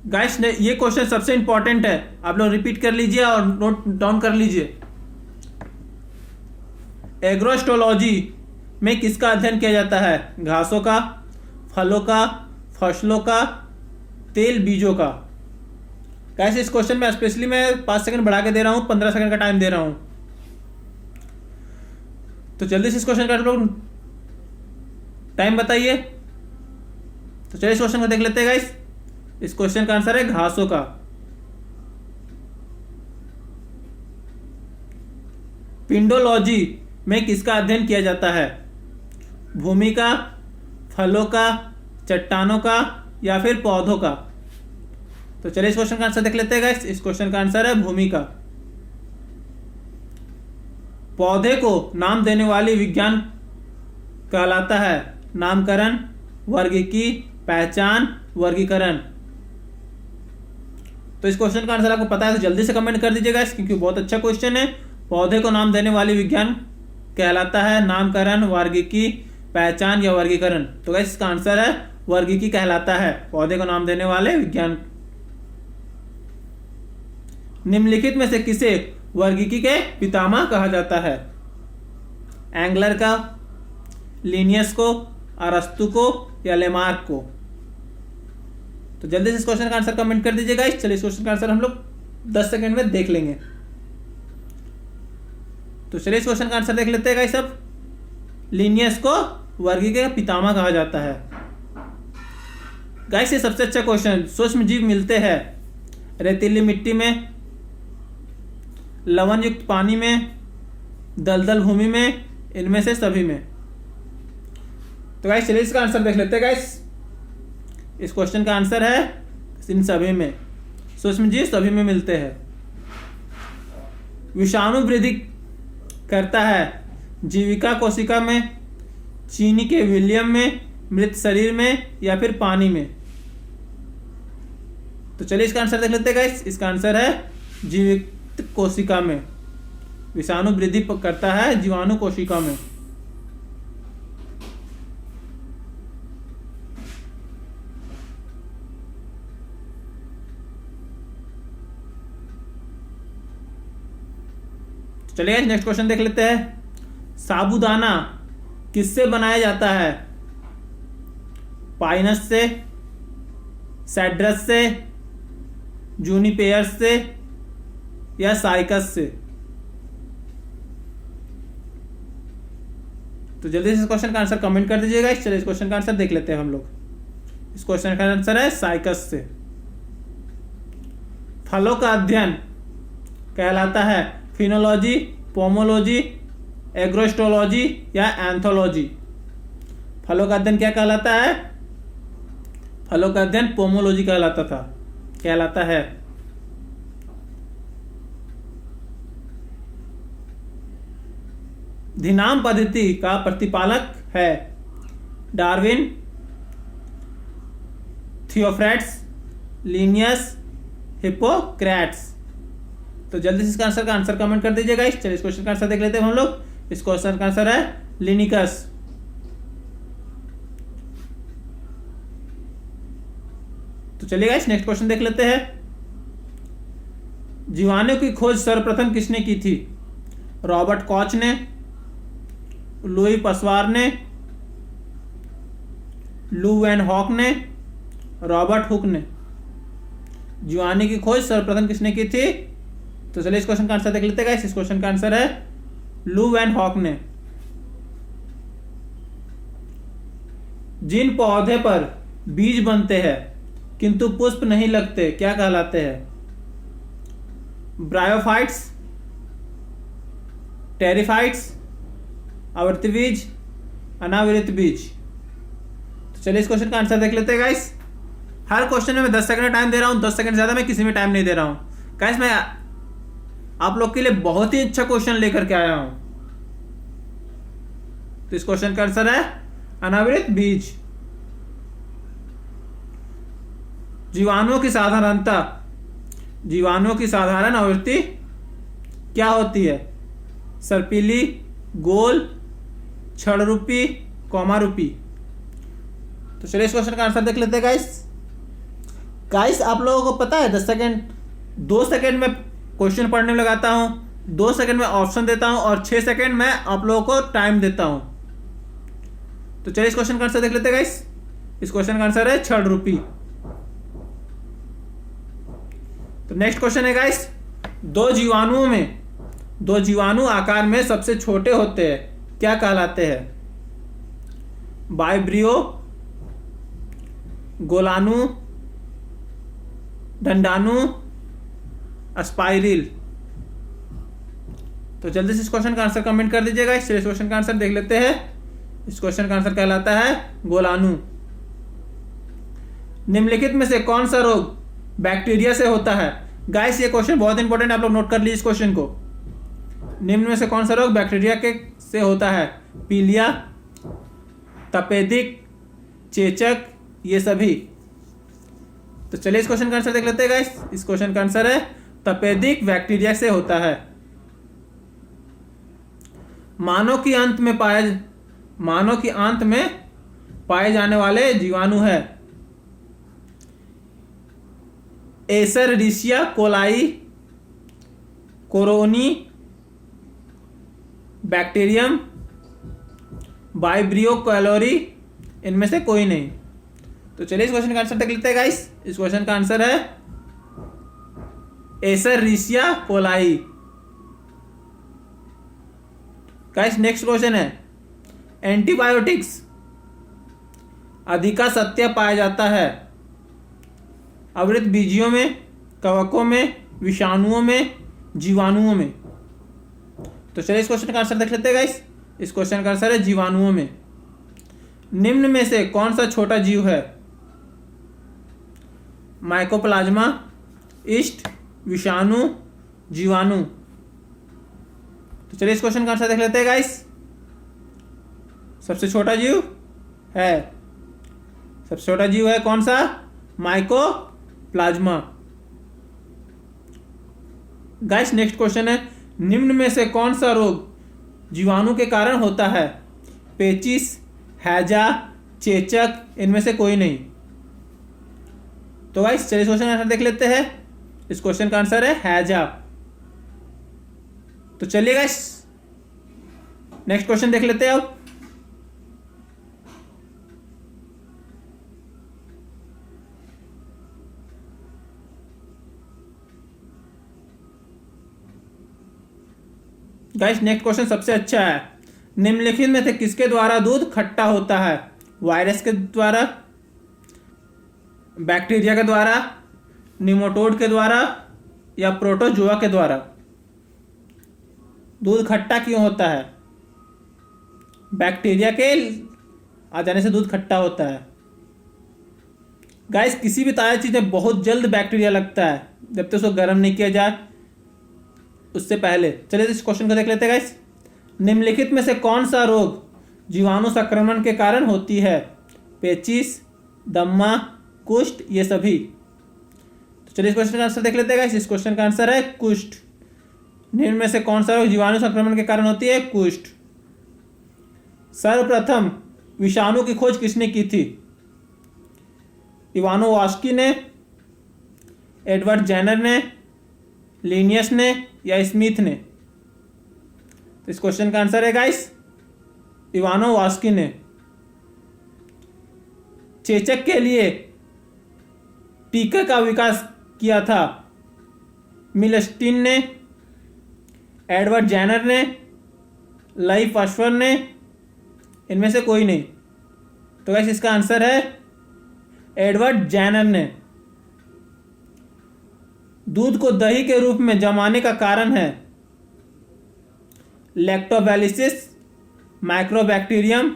गाइस ये क्वेश्चन सबसे इंपॉर्टेंट है, आप लोग रिपीट कर लीजिए और नोट डाउन कर लीजिए। एग्रोस्ट्रोलॉजी में किसका अध्ययन किया जाता है? घासों का, फलों का, फसलों का, तेल बीजों का? गाइस इस क्वेश्चन में स्पेशली मैं 5 सेकंड बढ़ा के दे रहा हूं, 15 सेकंड का टाइम दे रहा हूं। तो जल्दी से इस क्वेश्चन का आप लोग टाइम बताइए। तो चलिए इस क्वेश्चन को देख लेते हैं गाइस। इस क्वेश्चन का आंसर है घासों का। पिंडोलॉजी में किसका अध्ययन किया जाता है? भूमि का, फलों का, चट्टानों का या फिर पौधों का? तो चलिए इस क्वेश्चन का आंसर देख लेते हैं गाइस। इस क्वेश्चन का आंसर है भूमि का। पौधे को नाम देने वाली विज्ञान कहलाता है नामकरण, वर्गीकी, पहचान, वर्गीकरण? तो इस क्वेश्चन का आंसर आपको पता है तो जल्दी से कमेंट कर दीजिएगा क्योंकि बहुत अच्छा क्वेश्चन है। पौधे को नाम देने वाली विज्ञान कहलाता है नामकरण, वर्गीकी, पहचान या वर्गीकरण? तो गाइस इसका आंसर है वर्गीकी कहलाता है, पौधे को नाम देने वाले विज्ञान। निम्नलिखित में से किसे वर्गीकी के पितामह कहा जाता है? एंगलर का, लिनियस को, अरस्तु को या लेमार्क को? तो जल्दी से इस क्वेश्चन का आंसर कमेंट कर दीजिएगा। चलिए इस क्वेश्चन का आंसर हम लोग 10 सेकंड में देख लेंगे। तो चलिए इस क्वेश्चन का आंसर देख लेते हैं गाइस। सब लिनियस को वर्गीकी का पितामह कहा जाता है। गाइस ये सबसे अच्छा क्वेश्चन। सूक्ष्म जीव मिलते हैं रेतीली मिट्टी में, लवण युक्त पानी में, दलदल भूमि में, इनमें से सभी में? तो गाइस चलिए इसका आंसर देख लेते हैं गाइस। इस क्वेश्चन का आंसर है इन सभी में। सूक्ष्म जीव सभी में मिलते हैं। विषाणु वृद्धि करता है जीविका कोशिका में, चीनी के विलियम में, मृत शरीर में या फिर पानी में? तो चलिए इसका आंसर देख लेते हैं गाइस। इसका आंसर है जीवित कोशिका में। विषाणु वृद्धि करता है जीवाणु कोशिका में। चलिए नेक्स्ट क्वेश्चन देख लेते हैं। साबूदाना किससे बनाया जाता है? पाइनस से, सैड्रस से, जूनिपेयर्स से या साइकस से? तो जल्दी से इस क्वेश्चन का आंसर कमेंट कर दीजिएगा। चलिए इस क्वेश्चन का आंसर देख लेते हैं हम लोग। इस क्वेश्चन का आंसर है साइकस से। फलों का अध्ययन कहलाता है फिनोलॉजी, पोमोलॉजी, एग्रोस्टोलॉजी या एंथोलॉजी। फलों का अध्ययन क्या कहलाता है? फलों का अध्ययन पोमोलॉजी कहलाता है। धिनाम पद्धति का प्रतिपालक है डार्विन, थियोफ्रेट्स, लिनियस, हिप्पोक्रेट्स। तो जल्दी से इसका आंसर कमेंट कर दीजिएगा। चलिए इस क्वेश्चन का आंसर देख लेते हैं हम लोग। इस क्वेश्चन का आंसर है लिनिकस। तो चलिए गाइस नेक्स्ट क्वेश्चन देख लेते हैं। जीवाणु की खोज सर्वप्रथम किसने की थी? रॉबर्ट कॉच ने, लुई पसवार ने, लू वैन हॉक ने, रॉबर्ट हुक ने। जीवाणु की खोज सर्वप्रथम किसने की थी? तो चलिए इस क्वेश्चन का आंसर देख लेते हैं गाइस। इस क्वेश्चन का आंसर है लू वैन हॉक ने। जिन पौधे पर बीज बनते हैं किंतु पुष्प नहीं लगते क्या कहलाते हैं? ब्रायोफाइट्स, टेरिफाइट्स, आवृत्ति बीज, अनावृत बीज। तो चलिए इस क्वेश्चन का आंसर देख लेते हैं गाइस। हर क्वेश्चन में मैं 10 सेकंड टाइम दे रहा हूं, 10 सेकंड ज्यादा मैं किसी में टाइम नहीं दे रहा हूं गाइस। मैं आप लोग के लिए बहुत ही अच्छा क्वेश्चन लेकर के आया हूं। तो इस क्वेश्चन का आंसर है अनावृत बीज। जीवाणुओं की साधारण आवृत्ति क्या होती है? सर्पिली, गोल, क्षणरूपी, कौमारूपी। तो चलिए इस क्वेश्चन का आंसर देख लेते हैं गाइस। आप लोगों को पता है 10 सेकंड 2 सेकंड में क्वेश्चन पढ़ने में लगाता हूं, 2 सेकंड में ऑप्शन देता हूं और 6 सेकंड में आप लोगों को टाइम देता हूं। तो चलिए इस क्वेश्चन का आंसर देख लेते हैं गाइस। इस क्वेश्चन का आंसर है क्षणरूपी। तो नेक्स्ट क्वेश्चन है गाइस, दो जीवाणु आकार में सबसे छोटे होते हैं क्या कहलाते हैं? वाइब्रियो, गोलाणु, दंडाणु, स्पाइरल। तो जल्दी से इस क्वेश्चन का आंसर कमेंट कर दीजिएगा। इस क्वेश्चन का आंसर देख लेते हैं। इस क्वेश्चन का आंसर कहलाता है गोलाणु। निम्नलिखित में से कौन सा रोग बैक्टीरिया से होता है? गाइस ये क्वेश्चन बहुत इंपॉर्टेंट, आप लोग नोट कर लीजिए इस क्वेश्चन को। निम्न में से कौन सा रोग बैक्टीरिया के से होता है? पीलिया, तपेदिक, चेचक, ये सभी। तो चलिए इस क्वेश्चन का आंसर देख लेते हैं गाइस। इस क्वेश्चन का आंसर है तपेदिक बैक्टीरिया से होता है। मानव की आंत में पाए जाने वाले जीवाणु है एसरडिशिया कोलाई, कोरोनी, बैक्टीरियम, वाइब्रियो कैलोरी, इनमें से कोई नहीं। तो चलिए इस क्वेश्चन का आंसर देख लेते हैं गाइस। इस क्वेश्चन का आंसर है एसरडिशिया कोलाई। गाइस नेक्स्ट क्वेश्चन है, एंटीबायोटिक्स अधिकासत्य पाया जाता है आवृत बीजियों में, कवकों में, विषाणुओं में, जीवाणुओं में। तो चलिए इस क्वेश्चन का आंसर देख लेते हैं गाइस। इस क्वेश्चन का आंसर है जीवाणुओं में। निम्न में से कौन सा छोटा जीव है? माइकोप्लाज्मा, ईस्ट, विषाणु, जीवाणु। तो चलिए इस क्वेश्चन का आंसर देख लेते हैं गाइस। सबसे छोटा जीव है कौन सा? माइकोप्लाज्मा। गाइस नेक्स्ट क्वेश्चन है, निम्न में से कौन सा रोग जीवाणु के कारण होता है? पेचिस, हैजा, चेचक, इनमें से कोई नहीं। तो गाइस चलिए इस क्वेश्चन का आंसर देख लेते हैं। इस क्वेश्चन का आंसर है हैजा। तो चलिए गाइस नेक्स्ट क्वेश्चन देख लेते हैं अब। गाइस नेक्स्ट क्वेश्चन सबसे अच्छा है। निम्नलिखित में से किसके द्वारा दूध खट्टा होता है? वायरस के द्वारा, बैक्टीरिया के द्वारा, निमोटोड के द्वारा या प्रोटोजोआ के द्वारा। दूध खट्टा क्यों होता है? बैक्टीरिया के आ जाने से दूध खट्टा होता है। गाइस किसी भी ताज़ा चीज़ में बहुत जल्द बैक्टीरिया लगता है जब तक उसको गर्म नहीं किया जाए उससे पहले। चलिए इस क्वेश्चन को देख लेते हैं गाइस। निम्नलिखित में से कौन सा रोग जीवाणु संक्रमण के कारण होती है? पेचिश, दम्मा, कुष्ठ, ये सभी। तो चलिए इस क्वेश्चन का आंसर देख लेते हैं गाइस। इस क्वेश्चन का आंसर है कुष्ठ। निम्न में से कौन सा रोग जीवाणु संक्रमण के कारण होती है? कुष्ठ। सर्वप्रथम विषाणु की खोज किसने की थी? इवानोवास्की ने, एडवर्ड जेनर ने, लिनियस ने या स्मिथ ने? तो इस क्वेश्चन का आंसर है गाइस इवानोवास्की ने। चेचक के लिए टीका का विकास किया था मिलस्टीन ने, एडवर्ड जेनर ने, लाइफ पाश्वर ने, इनमें से कोई नहीं। तो गाइस इसका आंसर है एडवर्ड जेनर ने। दूध को दही के रूप में जमाने का कारण है लैक्टोबैलिसिस, माइक्रोबैक्टीरियम,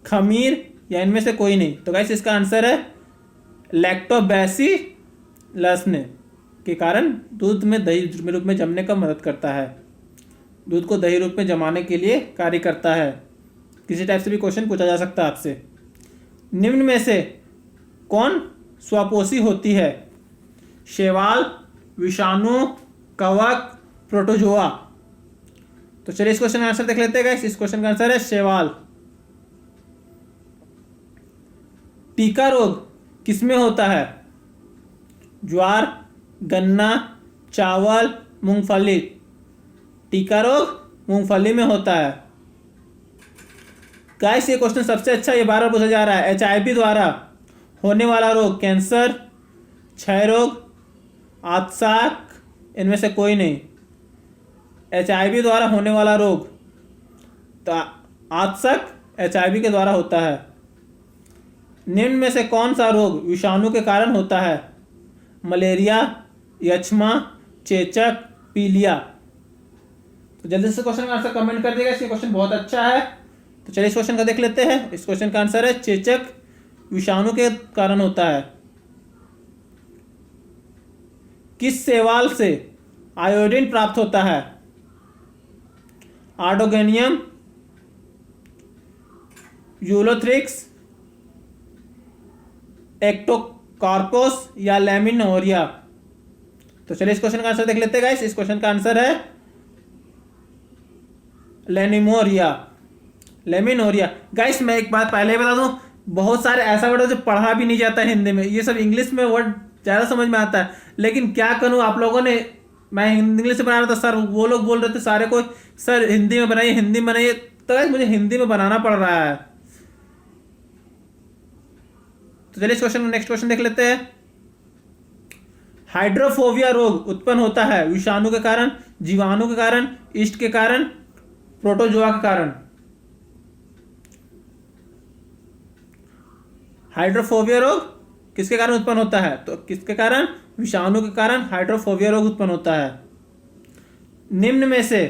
खमीर या इनमें से कोई नहीं। तो गाइस इसका आंसर है लैक्टोबैसिलस ने के कारण दूध में दही रूप में जमने का मदद करता है। दूध को दही रूप में जमाने के लिए कार्य करता है। किसी टाइप से भी क्वेश्चन पूछा जा सकता है आपसे। निम्न में से कौन स्वपोषी होती है? शैवाल, विषाणु, कवक, प्रोटोजोआ। तो चलिए इस क्वेश्चन का आंसर देख लेते हैं गाइस। इस क्वेश्चन का आंसर है शैवाल। टीका रोग किसमें होता है? ज्वार, गन्ना, चावल, मूंगफली। टीका रोग मूंगफली में होता है। गाइस ये क्वेश्चन सबसे अच्छा, ये बार बार पूछा जा रहा है। HIV द्वारा होने वाला रोग कैंसर, क्षय रोग, आतसाक, इनमें से कोई नहीं। HIV द्वारा होने वाला रोग तो आतसक HIV के द्वारा होता है। निम्न में से कौन सा रोग विषाणु के कारण होता है? मलेरिया, यक्ष्मा, चेचक, पीलिया। तो जल्दी से क्वेश्चन का आंसर कमेंट कर देगा। ये क्वेश्चन बहुत अच्छा है। तो चलिए इस क्वेश्चन का देख लेते हैं। इस क्वेश्चन का आंसर है चेचक विषाणु के कारण होता है। किस शैवाल से आयोडीन प्राप्त होता है? आर्डोगेनियम, यूलोथ्रिक्स, एक्टोकार्पोस या लैमिनोरिया। तो चलिए इस क्वेश्चन का आंसर देख लेते हैं गाइस। इस क्वेश्चन का आंसर है लेनिमोरिया। लेमिनोरिया। गाइस मैं एक बात पहले ही बता दूं, बहुत सारे ऐसा वर्ड है जो पढ़ा भी नहीं जाता है हिंदी में। ये सब इंग्लिश में वर्ड ज़्यादा समझ में आता है, लेकिन क्या करूं, आप लोगों ने, मैं इंग्लिश में बना रहा था सर, वो लोग बोल रहे थे सारे को सर हिंदी में बनाइए, हिंदी में बनाइए, तो गाइस मुझे हिंदी में बनाना पड़ रहा है। तो चलिए इस क्वेश्चन नेक्स्ट क्वेश्चन देख लेते हैं। हाइड्रोफोबिया रोग उत्पन्न होता है विषाणु के कारण, जीवाणु के कारण, ईस्ट के कारण, प्रोटोजोआ के कारण। हाइड्रोफोबिया रोग किसके कारण उत्पन्न होता है? तो किसके कारण? विषाणु के कारण हाइड्रोफोबिया रोग उत्पन्न होता है। निम्न में से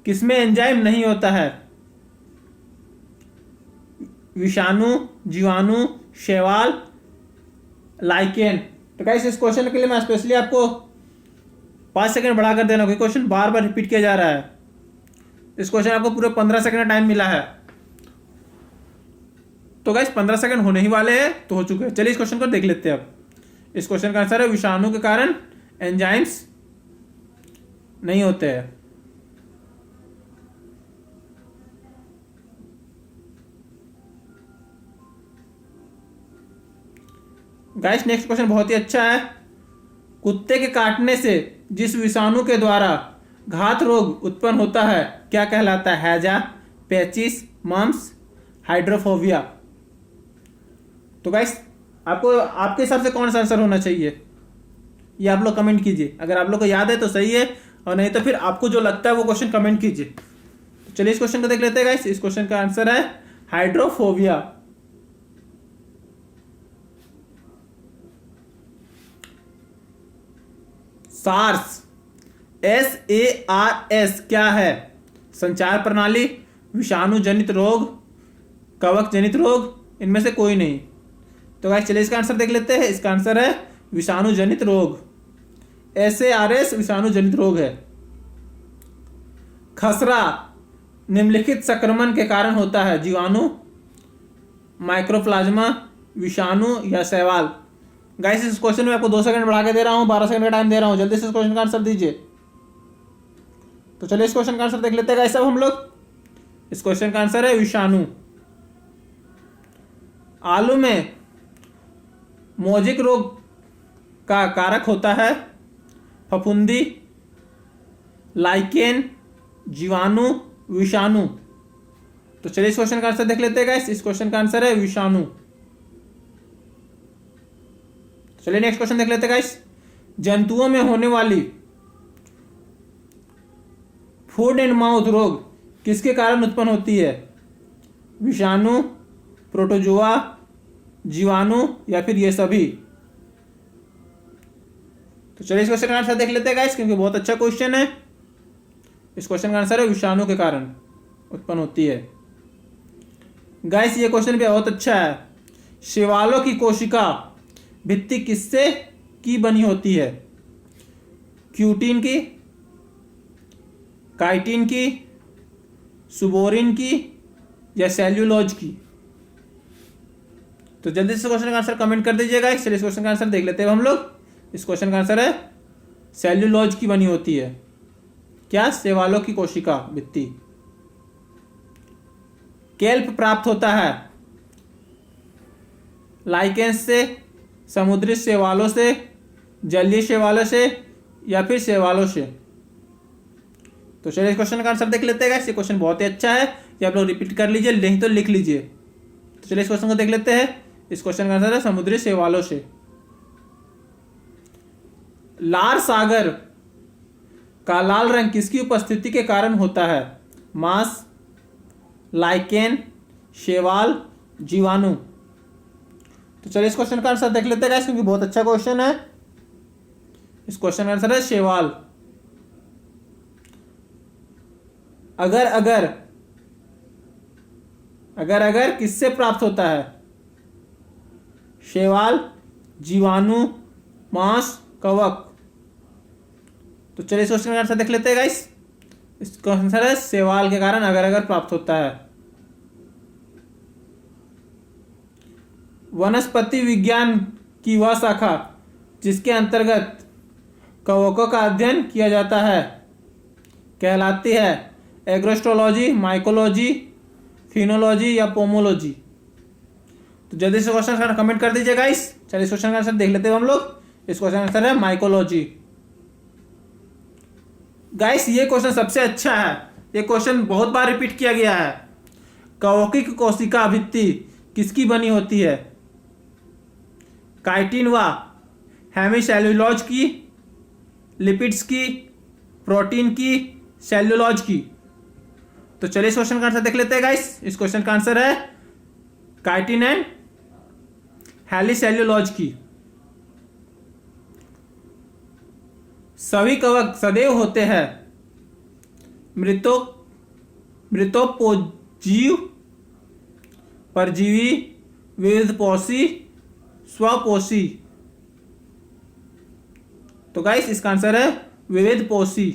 किसमें एंजाइम नहीं होता है? विषाणु, जीवाणु, शैवाल, लाइकेन। तो गाइस इस क्वेश्चन के लिए मैं स्पेशली आपको 5 सेकंड बढ़ा कर देना, क्योंकि क्वेश्चन बार बार रिपीट किया जा रहा है। इस क्वेश्चन आपको पूरे 15 सेकंड का टाइम मिला है। तो गाइस 15 सेकंड होने ही वाले हैं, तो हो चुके हैं। चलिए इस क्वेश्चन को देख लेते हैं। अब इस क्वेश्चन का आंसर है विषाणु के कारण एंजाइम्स नहीं होते हैं। गाइस नेक्स्ट क्वेश्चन बहुत ही अच्छा है। कुत्ते के काटने से जिस विषाणु के द्वारा घात रोग उत्पन्न होता है क्या कहलाता है? हैजा, पेचिस, मम्स, हाइड्रोफोबिया। तो गाइस आपको आपके हिसाब से कौन सा आंसर होना चाहिए, ये आप लोग कमेंट कीजिए। अगर आप लोग को याद है तो सही है, और नहीं तो फिर आपको जो लगता है वो क्वेश्चन कमेंट कीजिए। तो चलिए इस क्वेश्चन को देख लेते हैं गाइस। इस क्वेश्चन का आंसर है हाइड्रोफोबिया। सार्स, SARS क्या है? संचार प्रणाली, विषाणु जनित रोग, कवक जनित रोग, इनमें से कोई नहीं। तो गाइस चलिए इसका आंसर देख लेते हैं। इसका आंसर है विषाणु जनित रोग। SARS विषाणु जनित रोग है। खसरा निम्नलिखित संक्रमण के कारण होता है? जीवाणु, माइक्रोप्लाज्मा, विषाणु या शैवाल। गाइस इस क्वेश्चन में आपको 2 सेकंड बढ़ा के दे रहा हूं, 12 सेकंड का टाइम दे रहा हूं, जल्दी से इस क्वेश्चन का आंसर दीजिए। तो चलिए इस क्वेश्चन का आंसर देख लेते हैं गाइस अब हम लोग। इस क्वेश्चन का आंसर है विषाणु। आलू में मोजिक रोग का कारक होता है? फफूंदी, लाइकेन, जीवाणु, विषाणु। तो चलिए इस क्वेश्चन का आंसर देख लेते हैं गाइस। इस क्वेश्चन का आंसर है विषाणु। चलिए नेक्स्ट क्वेश्चन देख लेते हैं गाइस। जंतुओं में होने वाली फूड एंड माउथ रोग किसके कारण उत्पन्न होती है? विषाणु, प्रोटोजोआ, जीवाणु या फिर ये सभी। तो चलिए इस क्वेश्चन का आंसर देख लेते हैं गाइस, क्योंकि बहुत अच्छा क्वेश्चन है। इस क्वेश्चन का आंसर है विषाणु के कारण उत्पन्न होती है। गाइस ये क्वेश्चन भी बहुत अच्छा है। शैवालों की कोशिका भित्ति किससे की बनी होती है? क्यूटिन की, काइटिन की, सुबोरिन की या सेल्यूलोज की। तो जल्दी से क्वेश्चन का आंसर कमेंट कर दीजिएगा। चलिए इस क्वेश्चन का आंसर देख लेते हैं हम लोग। इस क्वेश्चन का आंसर है सेल्यूलोज की बनी होती है। क्या? शैवालों की कोशिका भित्ति। केल्प प्राप्त होता है लाइकेंस से, समुद्री शैवालों से, जलीय शैवालों से या फिर शैवालों से। तो चलिए इस क्वेश्चन का आंसर देख लेते हैं। ये क्वेश्चन बहुत ही अच्छा है, ये आप लोग रिपीट कर लीजिए, नहीं तो लिख लीजिए। तो चलिए इस क्वेश्चन को देख लेते हैं। इस क्वेश्चन का आंसर है समुद्री शैवालों से। लाल सागर का लाल रंग किसकी उपस्थिति के कारण होता है? मांस, लाइकेन, शैवाल, जीवाणु। तो चलिए इस क्वेश्चन का आंसर देख लेते हैं गाइस, क्योंकि बहुत अच्छा क्वेश्चन है। इस क्वेश्चन का आंसर है शैवाल। अगर अगर अगर अगर किससे प्राप्त होता है? शैवाल, जीवाणु, मांस, कवक। तो चलिए इस क्वेश्चन का आंसर देख लेते हैं गाइस। इसका आंसर है शैवाल के कारण अगर अगर प्राप्त होता है। वनस्पति विज्ञान की वह शाखा जिसके अंतर्गत कवकों का अध्ययन किया जाता है कहलाती है एग्रोस्ट्रोलॉजी, माइकोलॉजी, फिनोलॉजी या पोमोलॉजी। तो जल्दी से क्वेश्चन का कमेंट कर दीजिए गाइस। चलिए इस क्वेश्चन का आंसर देख लेते हैं हम लोग। इस क्वेश्चन का आंसर है माइकोलॉजी। गाइस ये क्वेश्चन सबसे अच्छा है। ये क्वेश्चन बहुत बार रिपीट किया गया है। कवकों की कोशिका भित्ति किसकी बनी होती है? काइटिन व हेमीसेल्यूलोज की, लिपिड्स की, प्रोटीन की, सेल्यूलोज की। तो चलिए इस क्वेश्चन का आंसर देख लेते हैं गाइस। इस क्वेश्चन का आंसर है काइटिन एंड हेलीसेल्यूलोज की। सभी कवक सदैव होते हैं मृतोपजीव, परजीवी, विविधपोषी, स्वपोषी। तो गाइस इसका आंसर है विविधपोषी।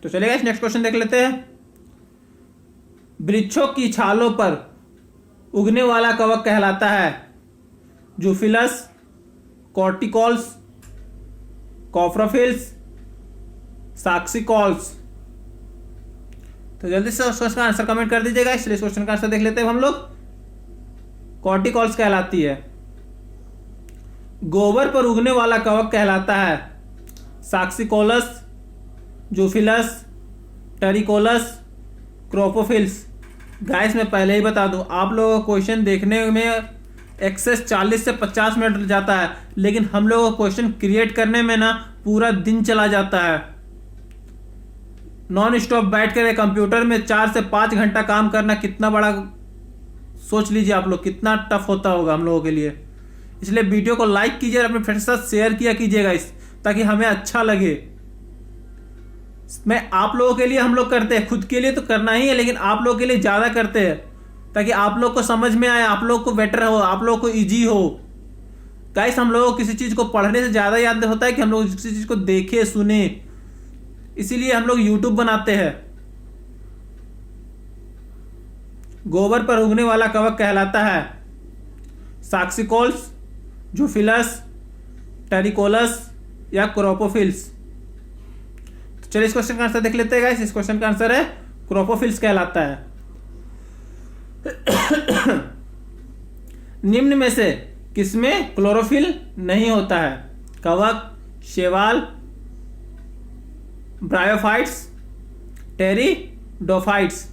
तो चलिए गाइस नेक्स्ट क्वेश्चन देख लेते हैं। वृक्षों की छालों पर उगने वाला कवक कहलाता है जूफिलस, कॉर्टिकॉल्स, कॉफ्रोफिल्स, साक्सिकॉल्स। तो जल्दी से उस क्वेश्चन का आंसर कमेंट कर दीजिएगा। इसलिए इस क्वेश्चन का आंसर देख लेते हैं हम लोग। कॉर्टिकॉल्स कहलाती है। गोबर पर उगने वाला कवक कहलाता है साक्सिकोलस, जूफिलस, टेरिकोलस, क्रोपोफिल्स। गाइस मैं पहले ही बता दूं, आप लोगों को क्वेश्चन देखने में एक्सेस 40 से 50 मिनट जाता है, लेकिन हम लोगों को क्वेश्चन क्रिएट करने में ना पूरा दिन चला जाता है। नॉन स्टॉप बैठ कर कंप्यूटर में 4 से 5 घंटा काम करना कितना बड़ा सोच लीजिए आप लोग कितना टफ होता होगा हम लोगों के लिए। इसलिए वीडियो को लाइक कीजिए और अपने फ्रेंड्स के साथ शेयर किया कीजिएगा ताकि हमें अच्छा लगे। मैं आप लोगों के लिए हम लोग करते हैं, खुद के लिए तो करना ही है, लेकिन आप लोगों के लिए ज़्यादा करते हैं ताकि आप लोग को समझ में आए, आप लोग को बेटर हो, आप लोग को इजी हो। गाइस हम लोगों को किसी चीज़ को पढ़ने से ज़्यादा याद होता है कि हम लोग किसी चीज़ को देखे सुने, इसीलिए हम लोग यूट्यूब बनाते हैं। गोबर पर उगने वाला कवक कहलाता है साक्सिकोल्स, जूफिलस, टेरिकोलस या क्रोपोफिल्स। तो चलिए इस क्वेश्चन का आंसर देख लेते हैं गाइस। इस क्वेश्चन का आंसर है क्रोपोफिल्स कहलाता है। निम्न में से किसमें क्लोरोफिल नहीं होता है? कवक, शैवाल, ब्रायोफाइट्स, टेरिडोफाइट्स।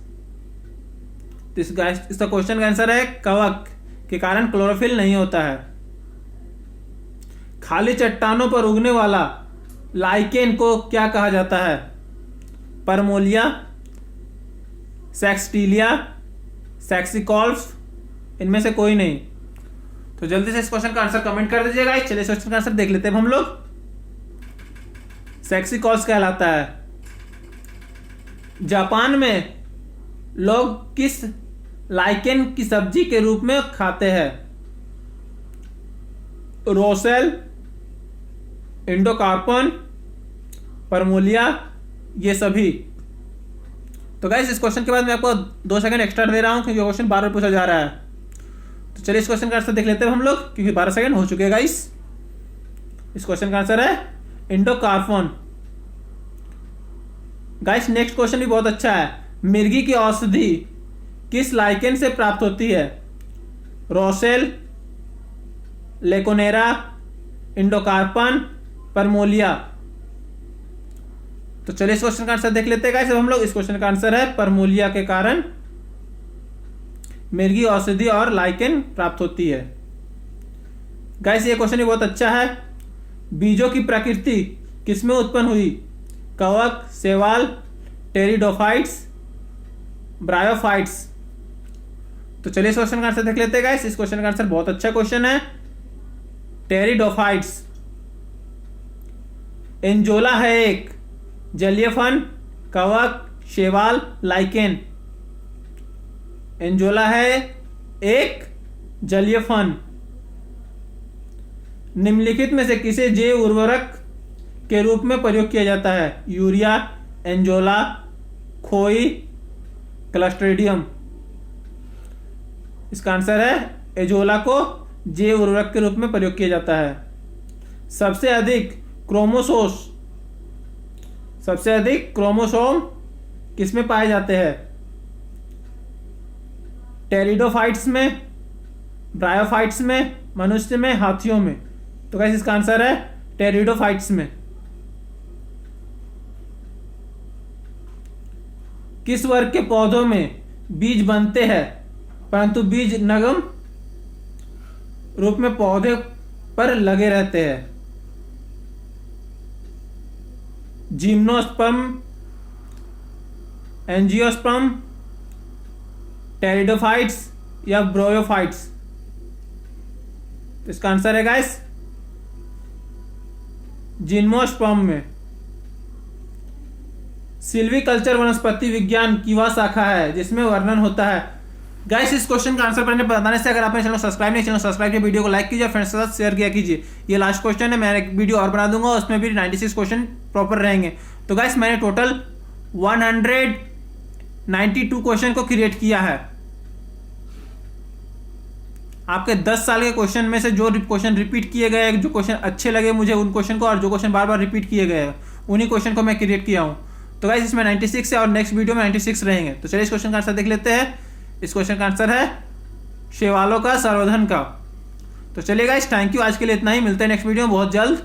इसका क्वेश्चन का आंसर है कवक के कारण क्लोरोफिल नहीं होता है। खाली चट्टानों पर उगने वाला लाइकेन को क्या कहा जाता है? परमोलिया, सेक्सटीलिया, सेक्सिकॉल्फ, इनमें से कोई नहीं। तो जल्दी से इस क्वेश्चन का आंसर कमेंट कर दीजिएगा। चलिए इस क्वेश्चन का आंसर देख लेते हैं हम लोग। सेक्सिकॉल्फ कहलाता है। जापान में लोग किस लाइकेन की सब्जी के रूप में खाते हैं? रोसेल, इंडोकार्पन, परमोलिया, ये सभी। तो गाइस इस क्वेश्चन के बाद मैं आपको 2 सेकंड एक्स्ट्रा दे रहा हूं क्योंकि क्वेश्चन बार बार पूछा जा रहा है। तो चलिए इस क्वेश्चन का आंसर देख लेते हैं हम लोग क्योंकि 12 सेकंड हो चुके हैं गाइस। इस क्वेश्चन का आंसर है इंडोकार्पन। गाइस नेक्स्ट क्वेश्चन भी बहुत अच्छा है। मिर्गी की औषधि किस लाइकेन से प्राप्त होती है? रोसेल, लेकोनेरा, इंडोकार्पन, परमोलिया। तो चलिए इस क्वेश्चन का आंसर देख लेते हैं गाइस हम लोग। इस क्वेश्चन का आंसर है परमोलिया के कारण मिर्गी औषधि और लाइकेन प्राप्त होती है। गाइस ये क्वेश्चन भी बहुत अच्छा है। बीजों की प्रकृति किसमें उत्पन्न हुई? कवक, शैवाल, टेरिडोफाइट्स, ब्रायोफाइट्स। तो चलिए इस क्वेश्चन का आंसर देख लेते हैं गाइस। इस क्वेश्चन का आंसर बहुत अच्छा क्वेश्चन है, टेरिडोफाइट्स। एंजोला है एक जलीय फन, कवक, शैवाल, लाइकेन। एंजोला है एक जलीय फन। निम्नलिखित में से किसे जैव उर्वरक के रूप में प्रयोग किया जाता है? यूरिया, एंजोला, खोई, क्लस्ट्रेडियम। इसका आंसर है एंजोला को जैव उर्वरक के रूप में प्रयोग किया जाता है। सबसे अधिक क्रोमोसोम किसमें पाए जाते हैं? टेरिडोफाइट्स में, ब्रायोफाइट्स में, मनुष्य में, हाथियों में। तो गाइस इसका आंसर है टेरिडोफाइट्स में। किस वर्ग के पौधों में बीज बनते हैं परंतु बीज नगम रूप में पौधे पर लगे रहते हैं? जिम्नोस्पर्म, एंजियोस्पर्म, टेरिडोफाइट्स या ब्रोयोफाइट्स। तो इसका आंसर है गाइस जिम्नोस्पर्म में। सिल्वीकल्चर वनस्पति विज्ञान की वह शाखा है जिसमें वर्णन होता है। गाइस इस क्वेश्चन का आंसर बताने से अगर आपने चैनल सब्सक्राइब नहीं, चैनल सब्सक्राइब किया, वीडियो को लाइक कीजिए, फ्रेंड्स के साथ शेयर किया कीजिए। ये लास्ट क्वेश्चन है, मैं एक वीडियो और बना दूंगा, उसमें भी 96 क्वेश्चन प्रॉपर रहेंगे। तो गाइस मैंने टोटल 192 क्वेश्चन को क्रिएट किया है। आपके 10 साल के क्वेश्चन में से जो क्वेश्चन रिपीट किए गए, जो क्वेश्चन अच्छे लगे मुझे उन क्वेश्चन को, और जो क्वेश्चन बार बार रिपीट किए गए उन्हीं क्वेश्चन को मैं क्रिएट किया हूं। तो गाइस इसमें 96 है और नेक्स्ट वीडियो में 96 रहेंगे। तो चलिए इस क्वेश्चन का आंसर देख लेते हैं। इस क्वेश्चन का आंसर है शैवालों का संवर्धन का। तो चलिए गाइस थैंक यू, आज के लिए इतना ही। मिलते हैं नेक्स्ट वीडियो में बहुत जल्द।